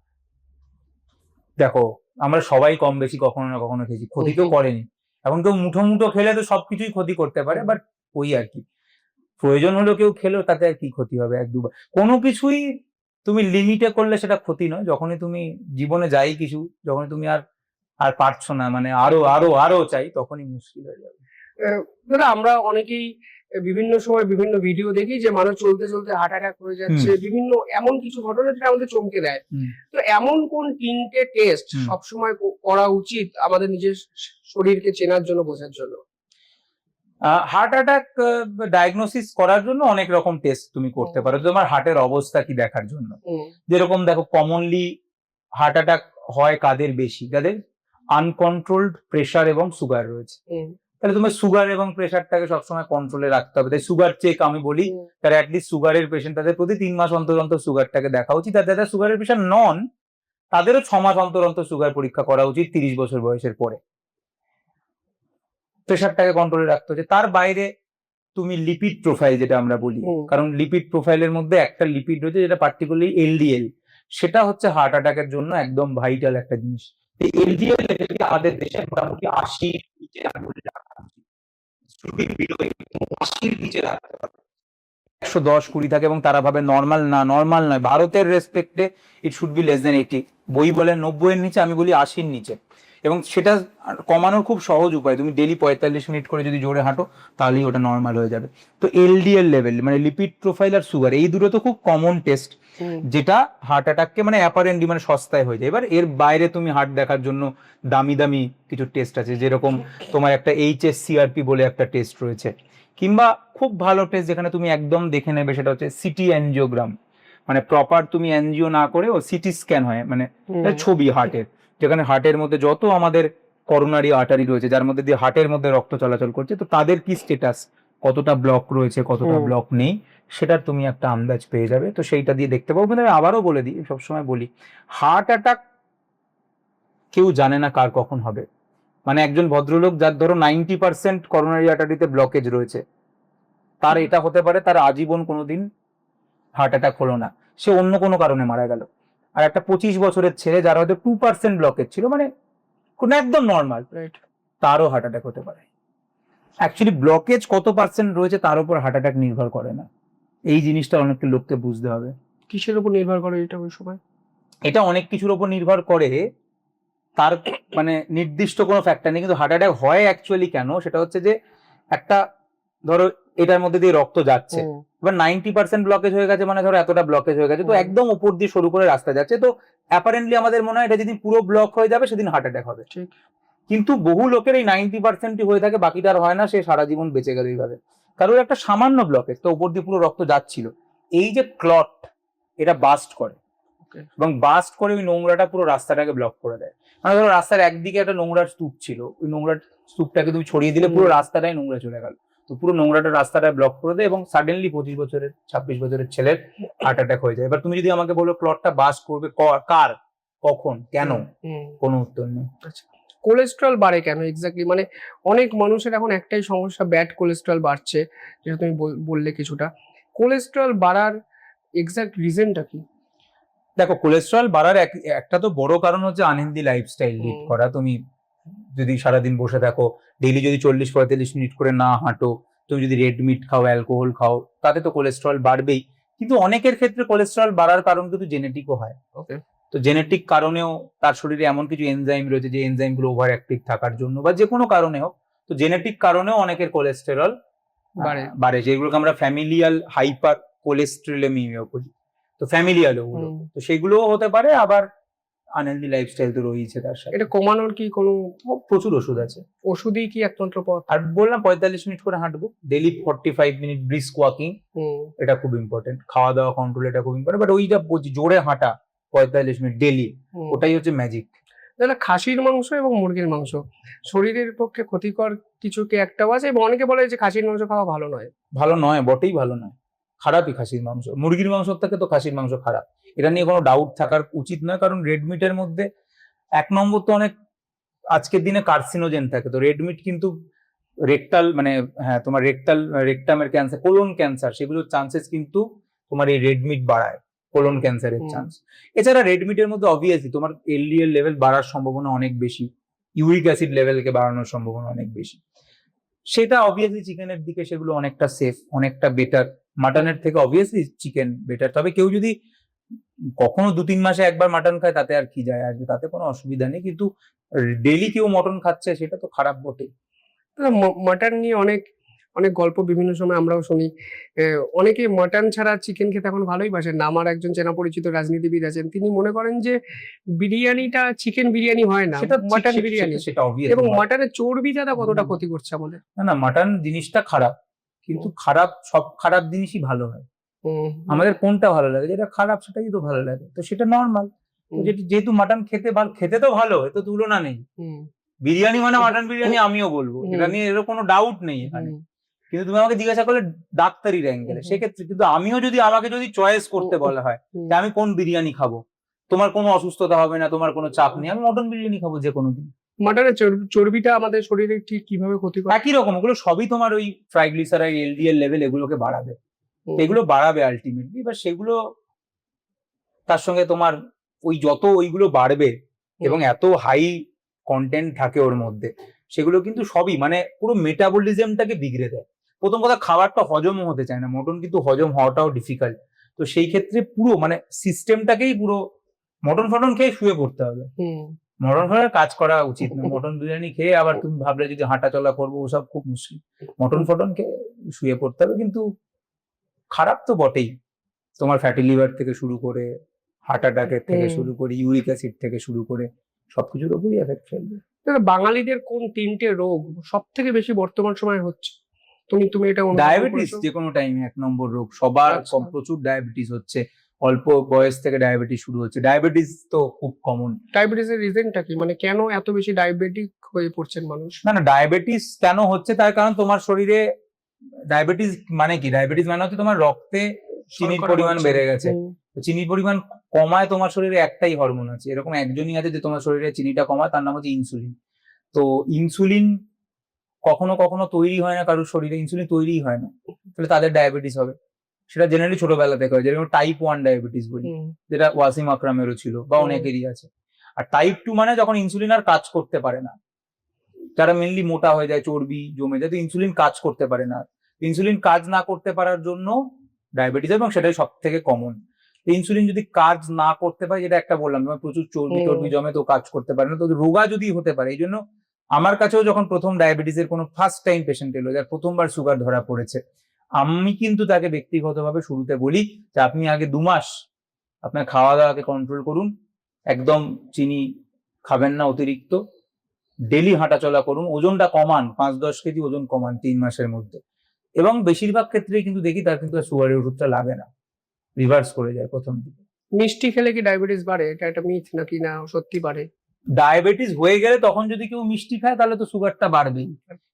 দেখো, আমরা সবাই কম বেশি কখনো না কখনো খেয়েছি, ক্ষতি কেউ করেনি। এখন কেউ মুঠো মুঠো খেলে তো সবকিছুই ক্ষতি করতে পারে, বাট ওই আর কি, প্রয়োজন হলো কেউ খেলো, তাতে আর কি ক্ষতি হবে 1-2 বার। কোনো কিছুই তুমি লিমিটে করলে সেটা ক্ষতি নয়। যখনই তুমি জীবনে যাই কিছু, যখনই তুমি আর পারছো না, মানে আরো আরো আরো চাই, তখনই মুশকিল হয়ে যাবে। দাদা, আমরা অনেকেই বিভিন্ন সময় বিভিন্ন ভিডিও দেখি যে মানুষ চলতে চলতে হার্ট অ্যাটাক হয়ে যাচ্ছে, বিভিন্ন এমন কিছু ঘটনা যেটা আমাদের চমকে দেয়। তো এমন কোন তিনটে টেস্ট সবসময় করা উচিত আমাদের নিজের শরীরকে চেনার জন্য, বোঝার জন্য? হার্ট অ্যাটাক ডায়াগনোসিস করার জন্য অনেক রকম টেস্ট তুমি করতে পারো, তোমার হার্টের অবস্থা কি দেখার জন্য। যেরকম দেখো, কমনলি হার্ট অ্যাটাক হয় কাদের বেশি? যাদের আনকন্ট্রোলড প্রেসার এবং সুগার রয়েছে। তাহলে তোমার সুগার এবং প্রেসারটাকে সবসময় কন্ট্রোলে রাখতে হবে। তাই সুগার চেক আমি বলি, তারা অ্যাটলিস্ট সুগারের পেশেন্ট তাদের প্রতি 3 মাস অন্তর অন্তর সুগারটাকে দেখা উচিত। আর যাদের সুগারের পেশেন্ট নন, তাদেরও 6 মাস অন্তর অন্তর সুগার পরীক্ষা করা উচিত 30 বছর বয়সের পরে। প্রেসারটাকে কন্ট্রোলে রাখতে হচ্ছে। তার বাইরে তুমি লিপিড প্রোফাইল যেটা আমরা বলি, কারণ লিপিড প্রোফাইলের মধ্যে একটা লিপিড রয়েছে যেটা পার্টিকুলারলি এলডিএল, সেটা হচ্ছে হার্ট অ্যাটাকের জন্য একদম ভাইটাল একটা জিনিস। এই এলডিএল লেভেলকে আমাদের দেশে মোটামুটি 80 নিচে রাখা উচিত। 80 নিচে রাখতে হবে। 110-20 থাকে এবং তারা ভাবে নর্মাল না, নর্মাল নয়। ভারতের রেসপেক্টে it should be less than 80। বই বলে 90 এর নিচে, আমি বলি 80 নিচে। এবং সেটা কমানোর খুব সহজ উপায়, তুমি ডেলি 45 মিনিট করে যদি জোরে হাঁটো তাহলেই ওটা নর্মাল হয়ে যাবে। তো এলডিএল লেভেল মানে লিপিড প্রোফাইল আর সুগার, এই দুটো তো খুব কমন টেস্ট, যেটা হার্ট অ্যাটাককে মানে অ্যাপারেন্টলি মানে সস্তায় হয়ে যায়। এবার এর বাইরে তুমি হার্ট দেখার জন্য দামি দামি কিছু টেস্ট আছে, যেরকম তোমার একটা HSCRP বলে একটা টেস্ট রয়েছে, কিংবা খুব ভালো টেস্ট যেখানে তুমি একদম দেখে নেবে, সেটা হচ্ছে সিটি অ্যানজিওগ্রাম। মানে প্রপার তুমি এনজিও না করে ও সিটি স্ক্যান হয়, মানে ছবি হার্টের, যেখানে হার্টের মধ্যে যত আমাদের করোনারি আর্টারি রয়েছে, যার মধ্যে দিয়ে হার্টের মধ্যে রক্ত চলাচল করছে, তো তাদের কি স্ট্যাটাস, কতটা ব্লক রয়েছে, কতটা ব্লক নেই, সেটার তুমি একটা আন্দাজ পেয়ে যাবে। তো সেইটা দিয়ে দেখতে পাবো। আমি আবারও বলে দিই, সবসময় বলি, হার্ট অ্যাটাক কেউ জানে না কার কখন হবে। মানে একজন ভদ্রলোক যার ধরো 90% করোনারি আর্টারিতে ব্লকেজ রয়েছে, তার এটা হতে পারে তার আজীবন কোনোদিন হার্ট অ্যাটাক হলো না, সে অন্য কোনো কারণে মারা গেল। আর একটা 25 বছরের ছেলে যার হয়তো 2% ব্লকেজ ছিল, মানে কোন একদম নর্মাল, তারও হার্ট অ্যাটাক হতে পারে। অ্যাকচুয়ালি ব্লকেজ কত পার্সেন্ট রয়েছে তার উপর হার্ট অ্যাটাক নির্ভর করে না। এই জিনিসটা অনেক লোককে বুঝতে হবে। কিসের উপর নির্ভর করে এটা ওই সময়? এটা অনেক কিছুর উপর নির্ভর করে, তার মানে নির্দিষ্ট কোনো ফ্যাক্টর নেই। কিন্তু হার্ট অ্যাটাক হয় অ্যাকচুয়ালি কেন, সেটা হচ্ছে যে একটা ধরো এটার মধ্যে দিয়ে রক্ত যাচ্ছে, এবার 90% ব্লকেজ হয়ে গেছে, মানে ধরো এতটা ব্লকেজ হয়ে গেছে, তো একদম উপর দিয়ে শুরু করে রাস্তা যাচ্ছে, তো অ্যাপারেন্টলি আমাদের মনে হয় এটা যেদিন পুরো ব্লক হয়ে যাবে সেদিন হার্ট অ্যাটাক হবে। ঠিক, কিন্তু বহু লোকের এই 90%ই হয়ে থাকে, বাকিটা আর হয় না, সে সারা জীবন বেঁচে গেল এইভাবে। কারোর একটা সামান্য ব্লকেজ, তো উপর দিয়ে পুরো রক্ত যাচ্ছিল, এই যে ক্লট, এটা বাস্ট করে, এবং বাস্ট করে ওই নোংরাটা পুরো রাস্তাটাকে ব্লক করে দেয়। মানে ধরো রাস্তার একদিকে একটা নোংরার স্তূপ ছিল, ওই নোংরার স্তূপটাকে তুমি ছড়িয়ে দিলে পুরো রাস্তাটাই নোংরা চলে গেল, তো পুরো নোংরাটা রাস্তাটা ব্লক করে দেয়, এবং সাডেনলি 25 বছরের 26 বছরের ছেলের হার্ট অ্যাটাক হয়ে যায়। এবার তুমি যদি আমাকে বলো ক্লটটা বাস্ট করবে কার, কখন, কেন, কোনো উত্তর নেই। কোলেস্ট্রল বাড়ে কেন এক্স্যাক্টলি? মানে অনেক মানুষের এখন একটাই সমস্যা, ব্যাড কোলেস্ট্রল বাড়ছে, যেটা তুমি বললে কিছুটা। কোলেস্ট্রল বাড়ার এক্স্যাক্ট রিজনটা কি? দেখো, কোলেস্ট্রল বাড়ার একটা তো বড় কারণ হচ্ছে আনহেলদি লাইফস্টাইল লিড করা। তুমি যদি সারাদিন বসে থাকো, ডেইলি যদি 40-45 মিনিট করে না হাঁটো, তুমি যদি রেড মিট খাও, অ্যালকোহল খাও, তাতে তো কোলেস্ট্রল বাড়বেই। কিন্তু অনেকের ক্ষেত্রে কোলেস্ট্রল বাড়ার কারণ কিন্তু জেনেটিকও হয়। তো জেনেটিক কারণেও তার শরীরে এমন কিছু এনজাইম রয়েছে, যে এনজাইম গুলো ওভার অ্যাক্টিভ থাকার জন্য বা যে কোনো কারণে হোক, তো জেনেটিক কারণেও অনেকের কোলেস্টেরল বাড়ে, যেগুলোকে আমরা ফ্যামিলিয়াল হাইপার কোলেস্ট্রলেমিয়া বলি। তো ফ্যামিলিয়াল ওগুলো, তো সেগুলোও হতে পারে। আবার আনহেলদি লাইফস্টাইল তো রয়েছে তার সাথে। এটা কমানোর কি কোনো প্রচুর ওষুধ আছে। ওষুধই কি একমাত্র পথ? আর বললাম 45 মিনিট করে হাঁটবো, ডেইলি 45 মিনিট ব্রিস্ক ওয়াকিং, এটা খুব ইম্পর্টেন্ট। খাওয়া দাওয়া কন্ট্রোল, এটা খুব ইম্পর্টেন্ট। বাট ওইটা জোরে হাঁটা 45 মিনিট ডেইলি, ওটাই হচ্ছে ম্যাজিক। দাদা, খাসির মাংস এবং মুরগির মাংস শরীরের পক্ষে ক্ষতিকর কিছু কি একটাও আছে? এবং অনেকে বলে যে খাসির মাংস খাওয়া ভালো নয়। ভালো নয়, বটেই ভালো নয়, খারাপই খাসির মাংস। মুরগির মাংস থেকে তো খাসির মাংস খারাপ, এটা নিয়ে কোনো ডাউট থাকার উচিত নয়। কারণ রেড মিটের মধ্যে 1 নম্বর তো অনেক আজকের দিনে কার্সিনোজেন থাকে। তো রেড মিট কিন্তু রেকটাল মানে হ্যাঁ তোমার রেকটামের ক্যান্সার, কোলন ক্যান্সার, সেগুলোর চান্সেস কিন্তু তোমার এই রেড মিট বাড়ায় কোলন ক্যান্সারের চান্স। এছাড়া রেড মিটের মধ্যে অবভিয়াসলি তোমার এলডিএল লেভেল বাড়ার সম্ভাবনা অনেক বেশি, ইউরিক অ্যাসিড লেভেলকে বাড়ানোর সম্ভাবনা অনেক বেশি। সেটা অবভিয়াসলি চিকেনের দিকে সেগুলো অনেকটা সেফ, অনেকটা বেটার। মাটনের থেকে অবভিয়াসলি চিকেন বেটার। তবে কেউ যদি কখনো 2-3 মাসে একবার মাটন খায়, তাতে আর কি যায় আসবে, তাতে কোনো অসুবিধা নেই। কিন্তু ডেইলি কেউ মটন খাচ্ছে, সেটা তো খারাপ বটে। মাটন নিয়ে অনেক গল্প বিভিন্ন সময় আমরাও শুনি। অনেকে মাটন ছাড়া চিকেন খেতে এখন ভালোই বাসেন না। আমার একজন চেনা পরিচিত রাজনীতিবিদ আছেন, তিনি মনে করেন যে বিরিয়ানিটা চিকেন বিরিয়ানি হয় না, সেটা ঠিক, মাটন বিরিয়ানি। সেটা এবং অবভিয়াসলি মাটনের চর্বিটা কতটা ক্ষতি করছে আমাদের। না না, মাটন জিনিসটা খারাপ, কিন্তু খারাপ সব খারাপ জিনিসই ভালো হয়। হুম, আমাদের কোনটা ভালো লাগে, যেটা খারাপ সেটাই তো ভালো লাগে, তো সেটা নর্মাল। হুম, যেহেতু মাটন খেতে তো ভালো, এ তো তুলনা নেই। হুম, বিরিয়ানি মানে মাটন বিরিয়ানি আমিও বলবো, হুম, এটা নিয়ে এর কোনো ডাউট নেই এখানে। হুম, কিন্তু তুমি আমাকে জিজ্ঞাসা করলে ডাক্তারির অ্যাঙ্গেলে, হুম, সেক্ষেত্রে কিন্তু আমিও যদি আমাকে চয়েস করতে বলা হয় হুম। যে আমি কোন বিরিয়ানি খাবো, তোমার কোনো অসুস্থতা হবে না, তোমার কোনো চাপ নেই, আমি মটন বিরিয়ানি খাবো যে কোনো দিন। মাটনের চর্বিটা আমাদের শরীরে ঠিক কিভাবে ক্ষতি করে? একই রকম, ওগুলো সবই তোমার ওই ট্রাইগ্লিসারাইড, এলডিএল লেভেল এগুলোকে বাড়াবে, হুম, এগুলো বাড়াবে আলটিমেটলি। এবার সেগুলো তার সঙ্গে তোমার ওই যত ওইগুলো বাড়বে এবং এত হাই কন্টেন্ট থাকে ওর মধ্যে, সেগুলো কিন্তু সবই মানে পুরো মেটাবলিজমটাকে বিগড়ে দেয়। প্রথম কথা, খাবারটা হজমও হতে চায় না, মটন কিন্তু হজম হওয়াটাও ডিফিকাল্ট। তো সেই ক্ষেত্রে পুরো মানে সিস্টেমটাকেই পুরো মটন ফটন খেয়ে শুয়ে পড়তে হবে। হুম, মটন ফটনের কাজ করা উচিত না। মটন বিরিয়ানি খেয়ে আবার তুমি ভাবলে যদি হাঁটা চলা করবো, ওসব খুব মুশকিল। মটন ফটন খেয়ে শুয়ে পড়তে হবে, কিন্তু খারাপ তো বটেই। তোমার ফ্যাটি লিভার থেকে শুরু করে, হার্ট অ্যাটাকের থেকে শুরু করে, ইউরিক অ্যাসিড থেকে শুরু করে সবকিছুর উপরই এফেক্ট ফেলবে। দাদা, বাঙালিদের কোন 3টে রোগ সব থেকে বেশি বর্তমান সময়ে হচ্ছে? তুমি এটা অনুভব ডায়াবেটিস করেছো? যে কোনো টাইমে 1 নম্বর রোগ, সবার আচ্ছা। প্রচুর ডায়াবেটিস হচ্ছে, অল্প বয়স থেকে ডায়াবেটিস শুরু হচ্ছে। ডায়াবেটিস তো খুব কমন। ডায়াবেটিসের রিজনটা কি, মানে কেন এত বেশি ডায়াবেটিক হয়ে পড়ছেন মানুষ? না না, ডায়াবেটিস কেন হচ্ছে তার কারণ তোমার শরীরে ডায়াবেটিস মানে কি, ডায়াবেটিস মানে হচ্ছে তোমার রক্তে চিনির শর্করা পরিমাণ বাড়ছে। বেড়ে গেছে। হুম, তো চিনির পরিমাণ কমায় তোমার শরীরে একটাই হরমোন আছে, এরকম একজনই আছে যে তোমার শরীরে চিনিটা কমায়, তার নাম হচ্ছে ইনসুলিন। তো ইনসুলিন কখনো কখনো তৈরি হয় না কারোর শরীরে, ইনসুলিন তৈরিই হয় না, তাহলে তাদের ডায়াবেটিস হবে। সেটা জেনারেলি ছোটবেলা থেকে হয়, যেরকম টাইপ 1 ডায়াবেটিস বলি, হুম, যেটা ওয়াসিম আকরামেরও ছিল বা হুম, অনেকেরই আছে। আর টাইপ 2 মানে যখন ইনসুলিন আর কাজ করতে পারে না, যারা মেনলি মোটা হয়ে যায়, চর্বি জমে যায়, তো ইনসুলিন কাজ করতে পারে না। ইনসুলিন কাজ না করতে পারার জন্য ডায়াবেটিস, এবং সেটাই সব থেকে কমন। ইনসুলিন যদি কাজ না করতে পারে, যেটা একটা বললাম তোমার প্রচুর চর্বি টর্বি জমে, তো কাজ করতে পারে না, তো রোগা যদি হতে পারে। এই জন্য আমার কাছেও যখন প্রথম ডায়াবেটিসের কোনো ফার্স্ট টাইম পেশেন্ট এলো, যার প্রথমবার সুগার ধরা পড়েছে, আমি কিন্তু তাকে ব্যক্তিগতভাবে শুরুতে বলি যে আপনি আগে 2 মাস আপনার খাওয়া দাওয়াকে কন্ট্রোল করুন, একদম চিনি খাবেন না অতিরিক্ত, ডেলি হাঁটাচলা করুন, ওজনটা কমান, 5-10 কেজি ওজন কমান 3 মাসের মধ্যে। এবং বেশিরভাগ ক্ষেত্রেই কিন্তু দেখি তার কিন্তু সুগারের ওষুধটা লাগে না, রিভার্স করে যায় প্রথম দিকে। মিষ্টি খেলে কি ডায়াবেটিস বাড়ে? এটা একটা মিথ নাকি না সত্যি বাড়ে? ডায়াবেটিস হয়ে গেলে তখন যদি কেউ মিষ্টি খায়, তাহলে তো সুগারটা বাড়বেই।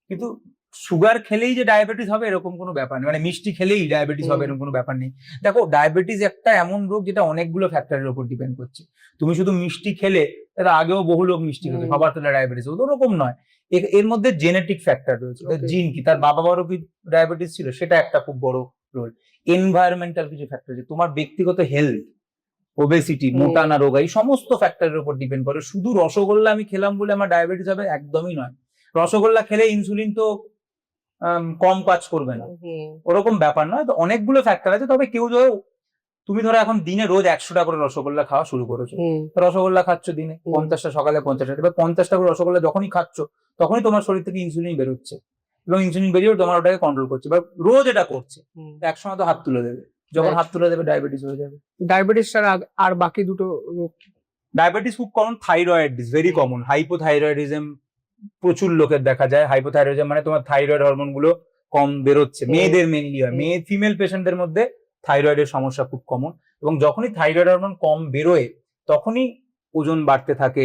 কিন্তু সুগার খেলেই যে ডায়াবেটিস হবে এরকম কোনো ব্যাপার নেই, মানে মিষ্টি খেলেই ডায়াবেটিস হবে এরকম কোনো ব্যাপার নেই। দেখো, ডায়াবেটিস একটা এমন রোগ যেটা অনেকগুলো ফ্যাক্টরের উপর ডিপেন্ড করছে। তুমি শুধু মিষ্টি খেলে, তাহলে আগেও বহু লোক মিষ্টি খেতে, সবার তো ডায়াবেটিস হতো, ওরকম নয়। এর মধ্যে জেনেটিক ফ্যাক্টর রয়েছে, জিন কি, তার বাবা বারও কি ডায়াবেটিস ছিল, সেটা একটা খুব বড় রোল। এনভায়রনমেন্টাল কিছু ফ্যাক্টর আছে, তোমার ব্যক্তিগত হেলথ, ওবেসিটি, মোটা না রোগা, এই সমস্ত ফ্যাক্টরের উপর ডিপেন্ড করে। শুধু রসগোল্লা আমি খেলাম বলে আমার ডায়াবেটিস হবে, একদমই নয়। রসগোল্লা খেলে ইনসুলিন তো কম কাজ করবে না, ওরকম ব্যাপার নয়। তো অনেকগুলো ফ্যাক্টর আছে। তবে কেউ ধরো, তুমি ধরো এখন দিনে রোজ 100টা করে রসগোল্লা খাওয়া শুরু করেছো, রসগোল্লা খাচ্ছ দিনে 50টা, সকালে 50টা, এবার 50টা করে রসগোল্লা যখনই খাচ্ছ, তখনই তোমার শরীর থেকে ইনসুলিন বেরোচ্ছে, এবং ইনসুলিন বেরিয়ে তোমার ওটাকে কন্ট্রোল করছে। এবার রোজ এটা করছে, একসময় তো হাত তুলে দেবে, যখন হাত তুলে দেবে ডায়াবেটিস হয়ে যাবে। ডায়াবেটিস ছাড়া আর বাকি দুটো রোগ? ডায়াবেটিস খুব কমন, থাইরয়েডিস ভেরি কমন, হাইপোথাইরয়েডিজম প্রচুর লোকের দেখা যায়। হাইপোথাইরয়েডিজম মানে তোমার থাইরয়েড হরমোন গুলো কম বেরোচ্ছে, মেয়েদের মেনলি হয়, মেয়ে ফিমেল পেশেন্টদের মধ্যে থাইরয়েডের সমস্যা খুব কমন। এবং যখনই থাইরয়েড হরমোন কম বেরোয়, তখনই ওজন বাড়তে থাকে,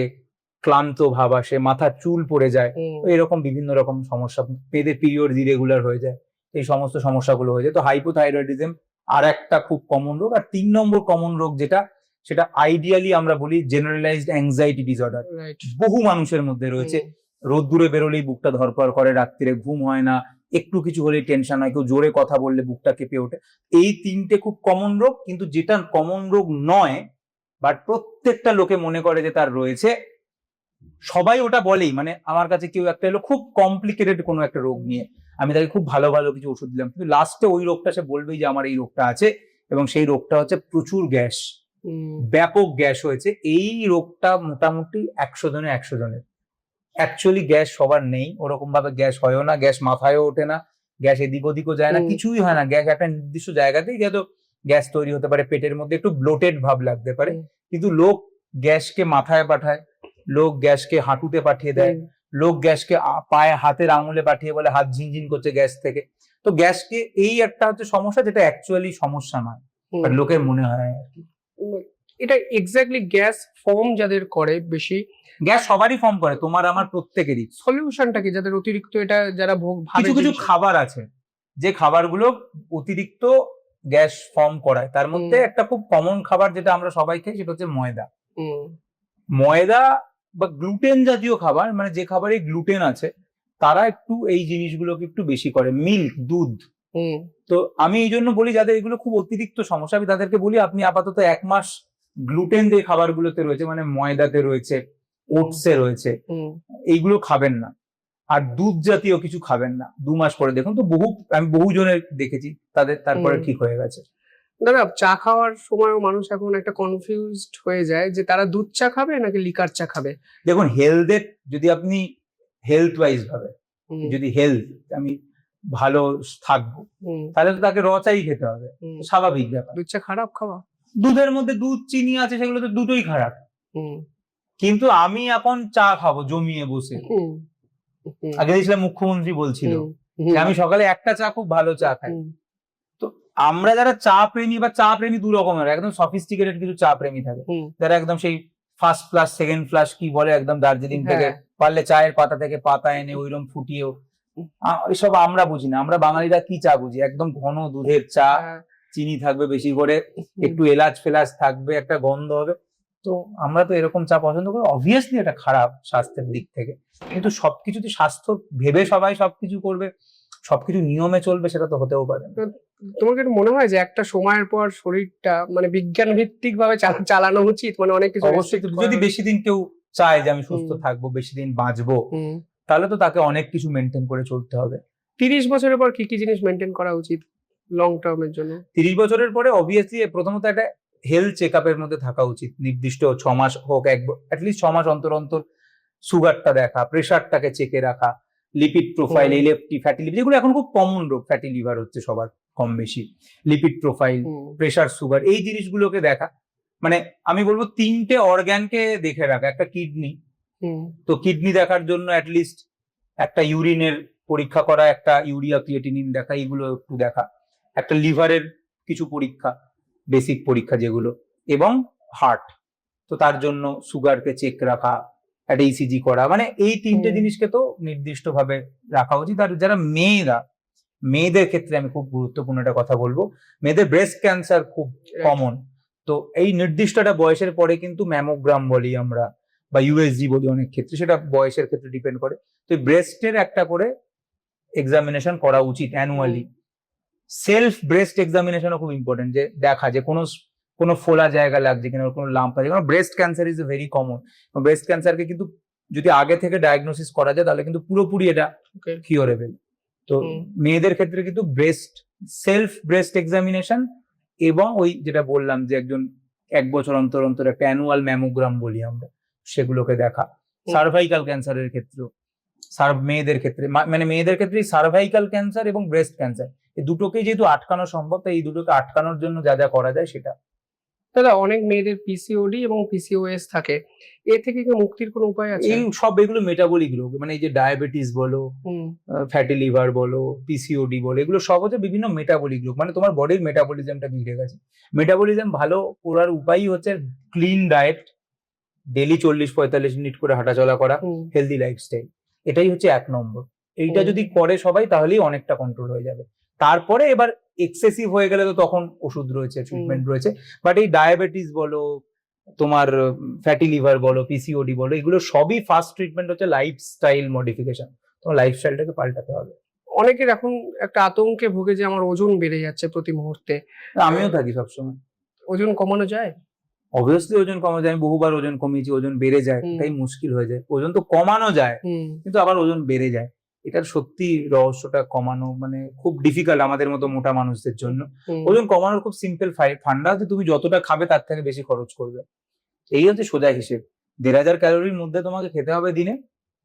ক্লান্ত ভাব আসে, মাথার চুল পড়ে যায়, তো এরকম বিভিন্ন রকম সমস্যা, মেয়েদের পিরিয়ড ইরেগুলার হয়ে যায়, এই সমস্ত সমস্যাগুলো হয়ে যায়। তো হাইপোথাইরয়েডিজম আর একটা খুব কমন রোগ। আর 3 নম্বর কমন রোগ যেটা, সেটা আইডিয়ালি আমরা বলি জেনারেলাইজড অ্যাংজাইটি ডিসঅর্ডার। বহু মানুষের মধ্যে রয়েছে, রোদ্দুরে বেরোলেই বুকটা ধরপড় করে, রাত্রিরে ঘুম হয় না, একটু কিছু হলেই টেনশন হয়, কেউ জোরে কথা বললে বুকটা কেঁপে ওঠে। এই 3টে খুব কমন রোগ, কিন্তু যেটা কমন রোগ নয়, বাট প্রত্যেকটা লোকে মনে করে যে তার রয়েছে, সবাই ওটা বলেই। মানে আমার কাছে কেউ একটা এলো খুব কমপ্লিকেটেড কোনো একটা রোগ নিয়ে, আমি তাকে খুব ভালো ভালো কিছু ওষুধ দিলাম, কিন্তু লাস্টে ওই রোগটা সে বলবেই যে আমার এই রোগটা আছে, এবং সেই রোগটা হচ্ছে প্রচুর গ্যাস, ব্যাপক গ্যাস হয়েছে। এই রোগটা মোটামুটি 100 জনে 100 জনের। অ্যাকচুয়ালি গ্যাস সবার নেই, ওরকম ভাবে গ্যাস হয়ও না, গ্যাস মাথায়ও ওঠে না, গ্যাস এদিক ওদিকও যায় না, হুম। কিছুই হয় না। গ্যাস একটা নির্দিষ্ট জায়গাতেই যেহেতু গ্যাস তৈরি হতে পারে, পেটের মধ্যে একটু ব্লোটেড ভাব লাগতে পারে, হুম। কিন্তু লোক গ্যাসকে মাথায় পাঠায়, লোক গ্যাসকে হাঁটুতে পাঠিয়ে দেয়, লোক গ্যাসকে পায়ে হাতের আঙুলে পাঠিয়ে বলে হাত ঝিনঝিন করছে গ্যাস থেকে। তো গ্যাসকে এই একটা হচ্ছে সমস্যা, যেটা অ্যাকচুয়ালি সমস্যা নয়, হুম। বাট লোকের মনে হয় আর কি। এটা এক্স্যাক্টলি গ্যাস ফর্ম যাদের করে বেশি, গ্যাস সবারই ফর্ম করে, তোমার আমার প্রত্যেকেরই। সলিউশনটা কি যাদের অতিরিক্ত এটা যারা ভাবে কিছু যে কিছু খাবার আছে যে খাবারগুলো অতিরিক্ত গ্যাস ফর্ম করায়, তার মধ্যে একটা খুব কমন খাবার যেটা আমরা সবাই খাই সেটা হচ্ছে ময়দা। হুম, ময়দা বা গ্লুটেন জাতীয় খাবার, মানে যে খাবারে গ্লুটেন আছে, তারা একটু এই জিনিসগুলোকে একটু বেশি করে। মিল্ক, দুধ। হুম, তো আমি এই জন্য বলি যাদের এগুলো খুব অতিরিক্ত সমস্যা, আমি তাদেরকে বলি আপনি আপাতত 1 মাস গ্লুটেন যে খাবারগুলোতে রয়েছে, মানে ময়দাতে রয়েছে, ওটসে রয়েছে, হুম। এইগুলো খাবেন না। আর দুধ জাতীয় কিছু খাবেন না, 2 মাস করে দেখুন। তো আমি বহু জনের দেখেছি তাদের তারপরে হুম। ঠিক হয়ে গেছে। দাদা, চা খাওয়ার সময়ও মানুষ এখন একটা কনফিউজড হয়ে যায় যে তারা দুধ চা খাবে নাকি লিকার চা খাবে। দেখুন, হেলথের যদি আপনি হেলথ ওয়াইজ ভাবে, হুম, যদি হেলথ আমি ভালো থাকবো, হুম, তাহলে তো তাকে র চাই খেতে হবে, হুম। স্বাভাবিক ব্যাপার। দুধ চা খারাপ খাওয়া? দুধের মধ্যে দুধ চিনি আছে, সেগুলো তো দুটোই খারাপ। হুম, কিন্তু আমি এখন চা খাবো জমিয়ে বসে। হুম, হুম, আগে দেখছিলাম মুখ্যমন্ত্রী বলছিল হুম, যে আমি সকালে একটা চা খুব ভালো চা খাই। হুম, তো আমরা যারা চা প্রেমী, বা চা প্রেমী দু রকমের, একদম সফিস্টিকেটেড কিছু চা প্রেমী থাকে, হুম। যারা একদম সেই ফার্স্ট ফ্লাশ সেকেন্ড ফ্লাশ কি বলে, একদম দার্জিলিং থেকে হ্যাঁ। পারলে চায়ের পাতা থেকে পাতা এনে ওইরকম ফুটিয়েও, এসব আমরা বুঝি না। আমরা বাঙালিরা কি চা বুঝি, একদম ঘন দুধের চা, হ্যাঁ, চিনি থাকবে বেশি করে, একটু এলাচ ফেলাচ থাকবে, একটা গন্ধ হবে। তো আমরা তো এরকম চা পছন্দ করি। অবভিয়াসলি এটা খারাপ স্বাস্থ্যের দিক থেকে, কিন্তু সবকিছুতে স্বাস্থ্য ভেবে সবাই সবকিছু করবে, সবকিছু নিয়মে চলবে, সেটা তো হতেও পারে না। তোমার কি মনে হয় যে একটা সময়ের পর শরীরটা মানে বিজ্ঞান ভিত্তিক ভাবে চালানো উচিত, মানে অনেক কিছু অবশ্যই। restrict যদি করা বেশি দিন কেউ চায় যে আমি সুস্থ হুম। থাকবো, বেশি দিন বাঁচবো, হুম। তাহলে তো তাকে অনেক কিছু মেনটেন করে চলতে হবে। 30 বছরের পর কি কি জিনিস মেনটেন করা উচিত লং টার্মের জন্য? 30 বছরের পরে অবভিয়াসলি প্রথমত একটা হেলথ চেক আপের মধ্যে থাকা উচিত, নির্দিষ্ট 6 মাস হোক, অ্যাটলিস্ট 6 মাস অন্তর অন্তর সুগারটা দেখা, প্রেশারটাকে চেকে রাখা, লিপিড প্রোফাইল, হুম। এলএফটি, ফ্যাটি লিভার, যেগুলো এখন খুব কমন রোগ, ফ্যাটি লিভার হচ্ছে সবার কম বেশি, লিপিড প্রোফাইল, হুম। প্রেশার, সুগার, এই জিনিসগুলোকে দেখা। মানে আমি বলবো 3টে অর্গ্যানকে দেখে রাখা। একটা কিডনি, হুম। তো কিডনি দেখার জন্য অ্যাটলিস্ট একটা ইউরিনের পরীক্ষা করা, একটা ইউরিয়া ক্রিয়েটিনিন দেখা, এগুলো একটু দেখা। একটা লিভারের কিছু পরীক্ষা, বেসিক পরীক্ষা যেগুলো, এবং হার্ট, তো তার জন্য সুগারকে চেক রাখা, একটা ইসিজি করা। মানে এই 3টে হুম। জিনিসকে তো নির্দিষ্ট ভাবে রাখা উচিত। আর যারা মেয়েদের ক্ষেত্রে আমি খুব গুরুত্বপূর্ণ একটা কথা বলবো, মেয়েদের ব্রেস্ট ক্যান্সার খুব কমন। তো এই নির্দিষ্ট একটা বয়সের পরে কিন্তু ম্যামোগ্রাম বলি আমরা, বা ইউএসজি বলি অনেক ক্ষেত্রে, সেটা বয়সের ক্ষেত্রে ডিপেন্ড করে। তো ব্রেস্টের একটা করে এক্সামিনেশন করা উচিত অ্যানুয়ালি। সেলফ ব্রেস্ট এক্সামিনেশনও খুব ইম্পর্টেন্ট, যে দেখা যে কোনো ফোলা জায়গা লাগছে কিনা, কোনো লাম্প আছে, কারণ breast cancer is very common. Breast ক্যান্সারকে কিন্তু যদি আগে থেকে ডায়াগনোসিস করা যায়, তাহলে কিন্তু পুরোপুরি এটা Okay. কিওরেবল। তো হুম। মেয়েদের ক্ষেত্রে কিন্তু সেলফ ব্রেস্ট এক্সামিনেশন, এবং ওই যেটা বললাম যে একজন 1 বছর অন্তর অন্তর একটা অ্যানুয়াল ম্যামোগ্রাম বলি আমরা, সেগুলোকে দেখা। সার্ভাইকাল ক্যান্সারের ক্ষেত্রেও, মেয়েদের ক্ষেত্রে, মানে মেয়েদের ক্ষেত্রে সার্ভাইকাল ক্যান্সার এবং ব্রেস্ট ক্যান্সার, এই দুটোকেই যেহেতু আটকানো সম্ভব, তাই এই দুটোকে আটকানোর জন্য যা যা করা যায় সেটা। দাদা, অনেক মেয়েদের পিসিওডি এবং পিসিওএস থাকে, এ থেকে কি মুক্তির কোনো উপায় আছে? এই সব এগুলো মেটাবলিক রোগ, মানে এই যে ডায়াবেটিস বলো, হুম। ফ্যাটি লিভার বলো, পিসিওডি বলো, এগুলো সব হচ্ছে বিভিন্ন মেটাবলিক রোগ। মানে তোমার বডির মেটাবলিজমটা বিগড়ে গেছে। মেটাবলিজম ভালো করার উপায়ই হচ্ছে ক্লিন ডায়েট, ডেলি 40-45 মিনিট করে হাঁটাচলা করা, হুম। হেলদি লাইফস্টাইল, এটাই হচ্ছে 1 নম্বর। এইটা হুম। যদি করে সবাই, তাহলেই অনেকটা কন্ট্রোল হয়ে যাবে। তারপরে এবার এক্সেসিভ হয়ে গেলে তো তখন ওষুধ রয়েছে, ট্রিটমেন্ট রয়েছে। বাট এই ডায়াবেটিস বলো, তোমার ফ্যাটি লিভার বলো, পিসিওডি বলো, এগুলো সবই ফার্স্ট ট্রিটমেন্ট হচ্ছে লাইফস্টাইল মডিফিকেশন। তোমার লাইফস্টাইলটাকে পাল্টাতে হবে। অনেকের এখন একটা আতঙ্কে ভোগে যে আমার ওজন বেড়ে যাচ্ছে প্রতি মুহূর্তে। আমিও থাকি সবসময়। ওজন কমানো যায়? অবভিয়াসলি ওজন কমা যায়, আমি বহুবার ওজন কমিয়েছি, ওজন বেড়ে যায়, তাই মুশকিল হয়ে যায়। ওজন তো কমানো যায়, কিন্তু আবার ওজন বেড়ে যায়। এটার সত্যি রহস্যটা কমানো মানে খুব ডিফিকাল্ট আমাদের মতো মোটা মানুষদের জন্য। ওজন কমানোর খুব সিম্পল ফান্ডা হচ্ছে তুমি যতটা খাবে তার থেকে বেশি খরচ করবে, এই হচ্ছে সোজা হিসেব। 1500 ক্যালোরির মধ্যে তোমাকে খেতে হবে দিনে,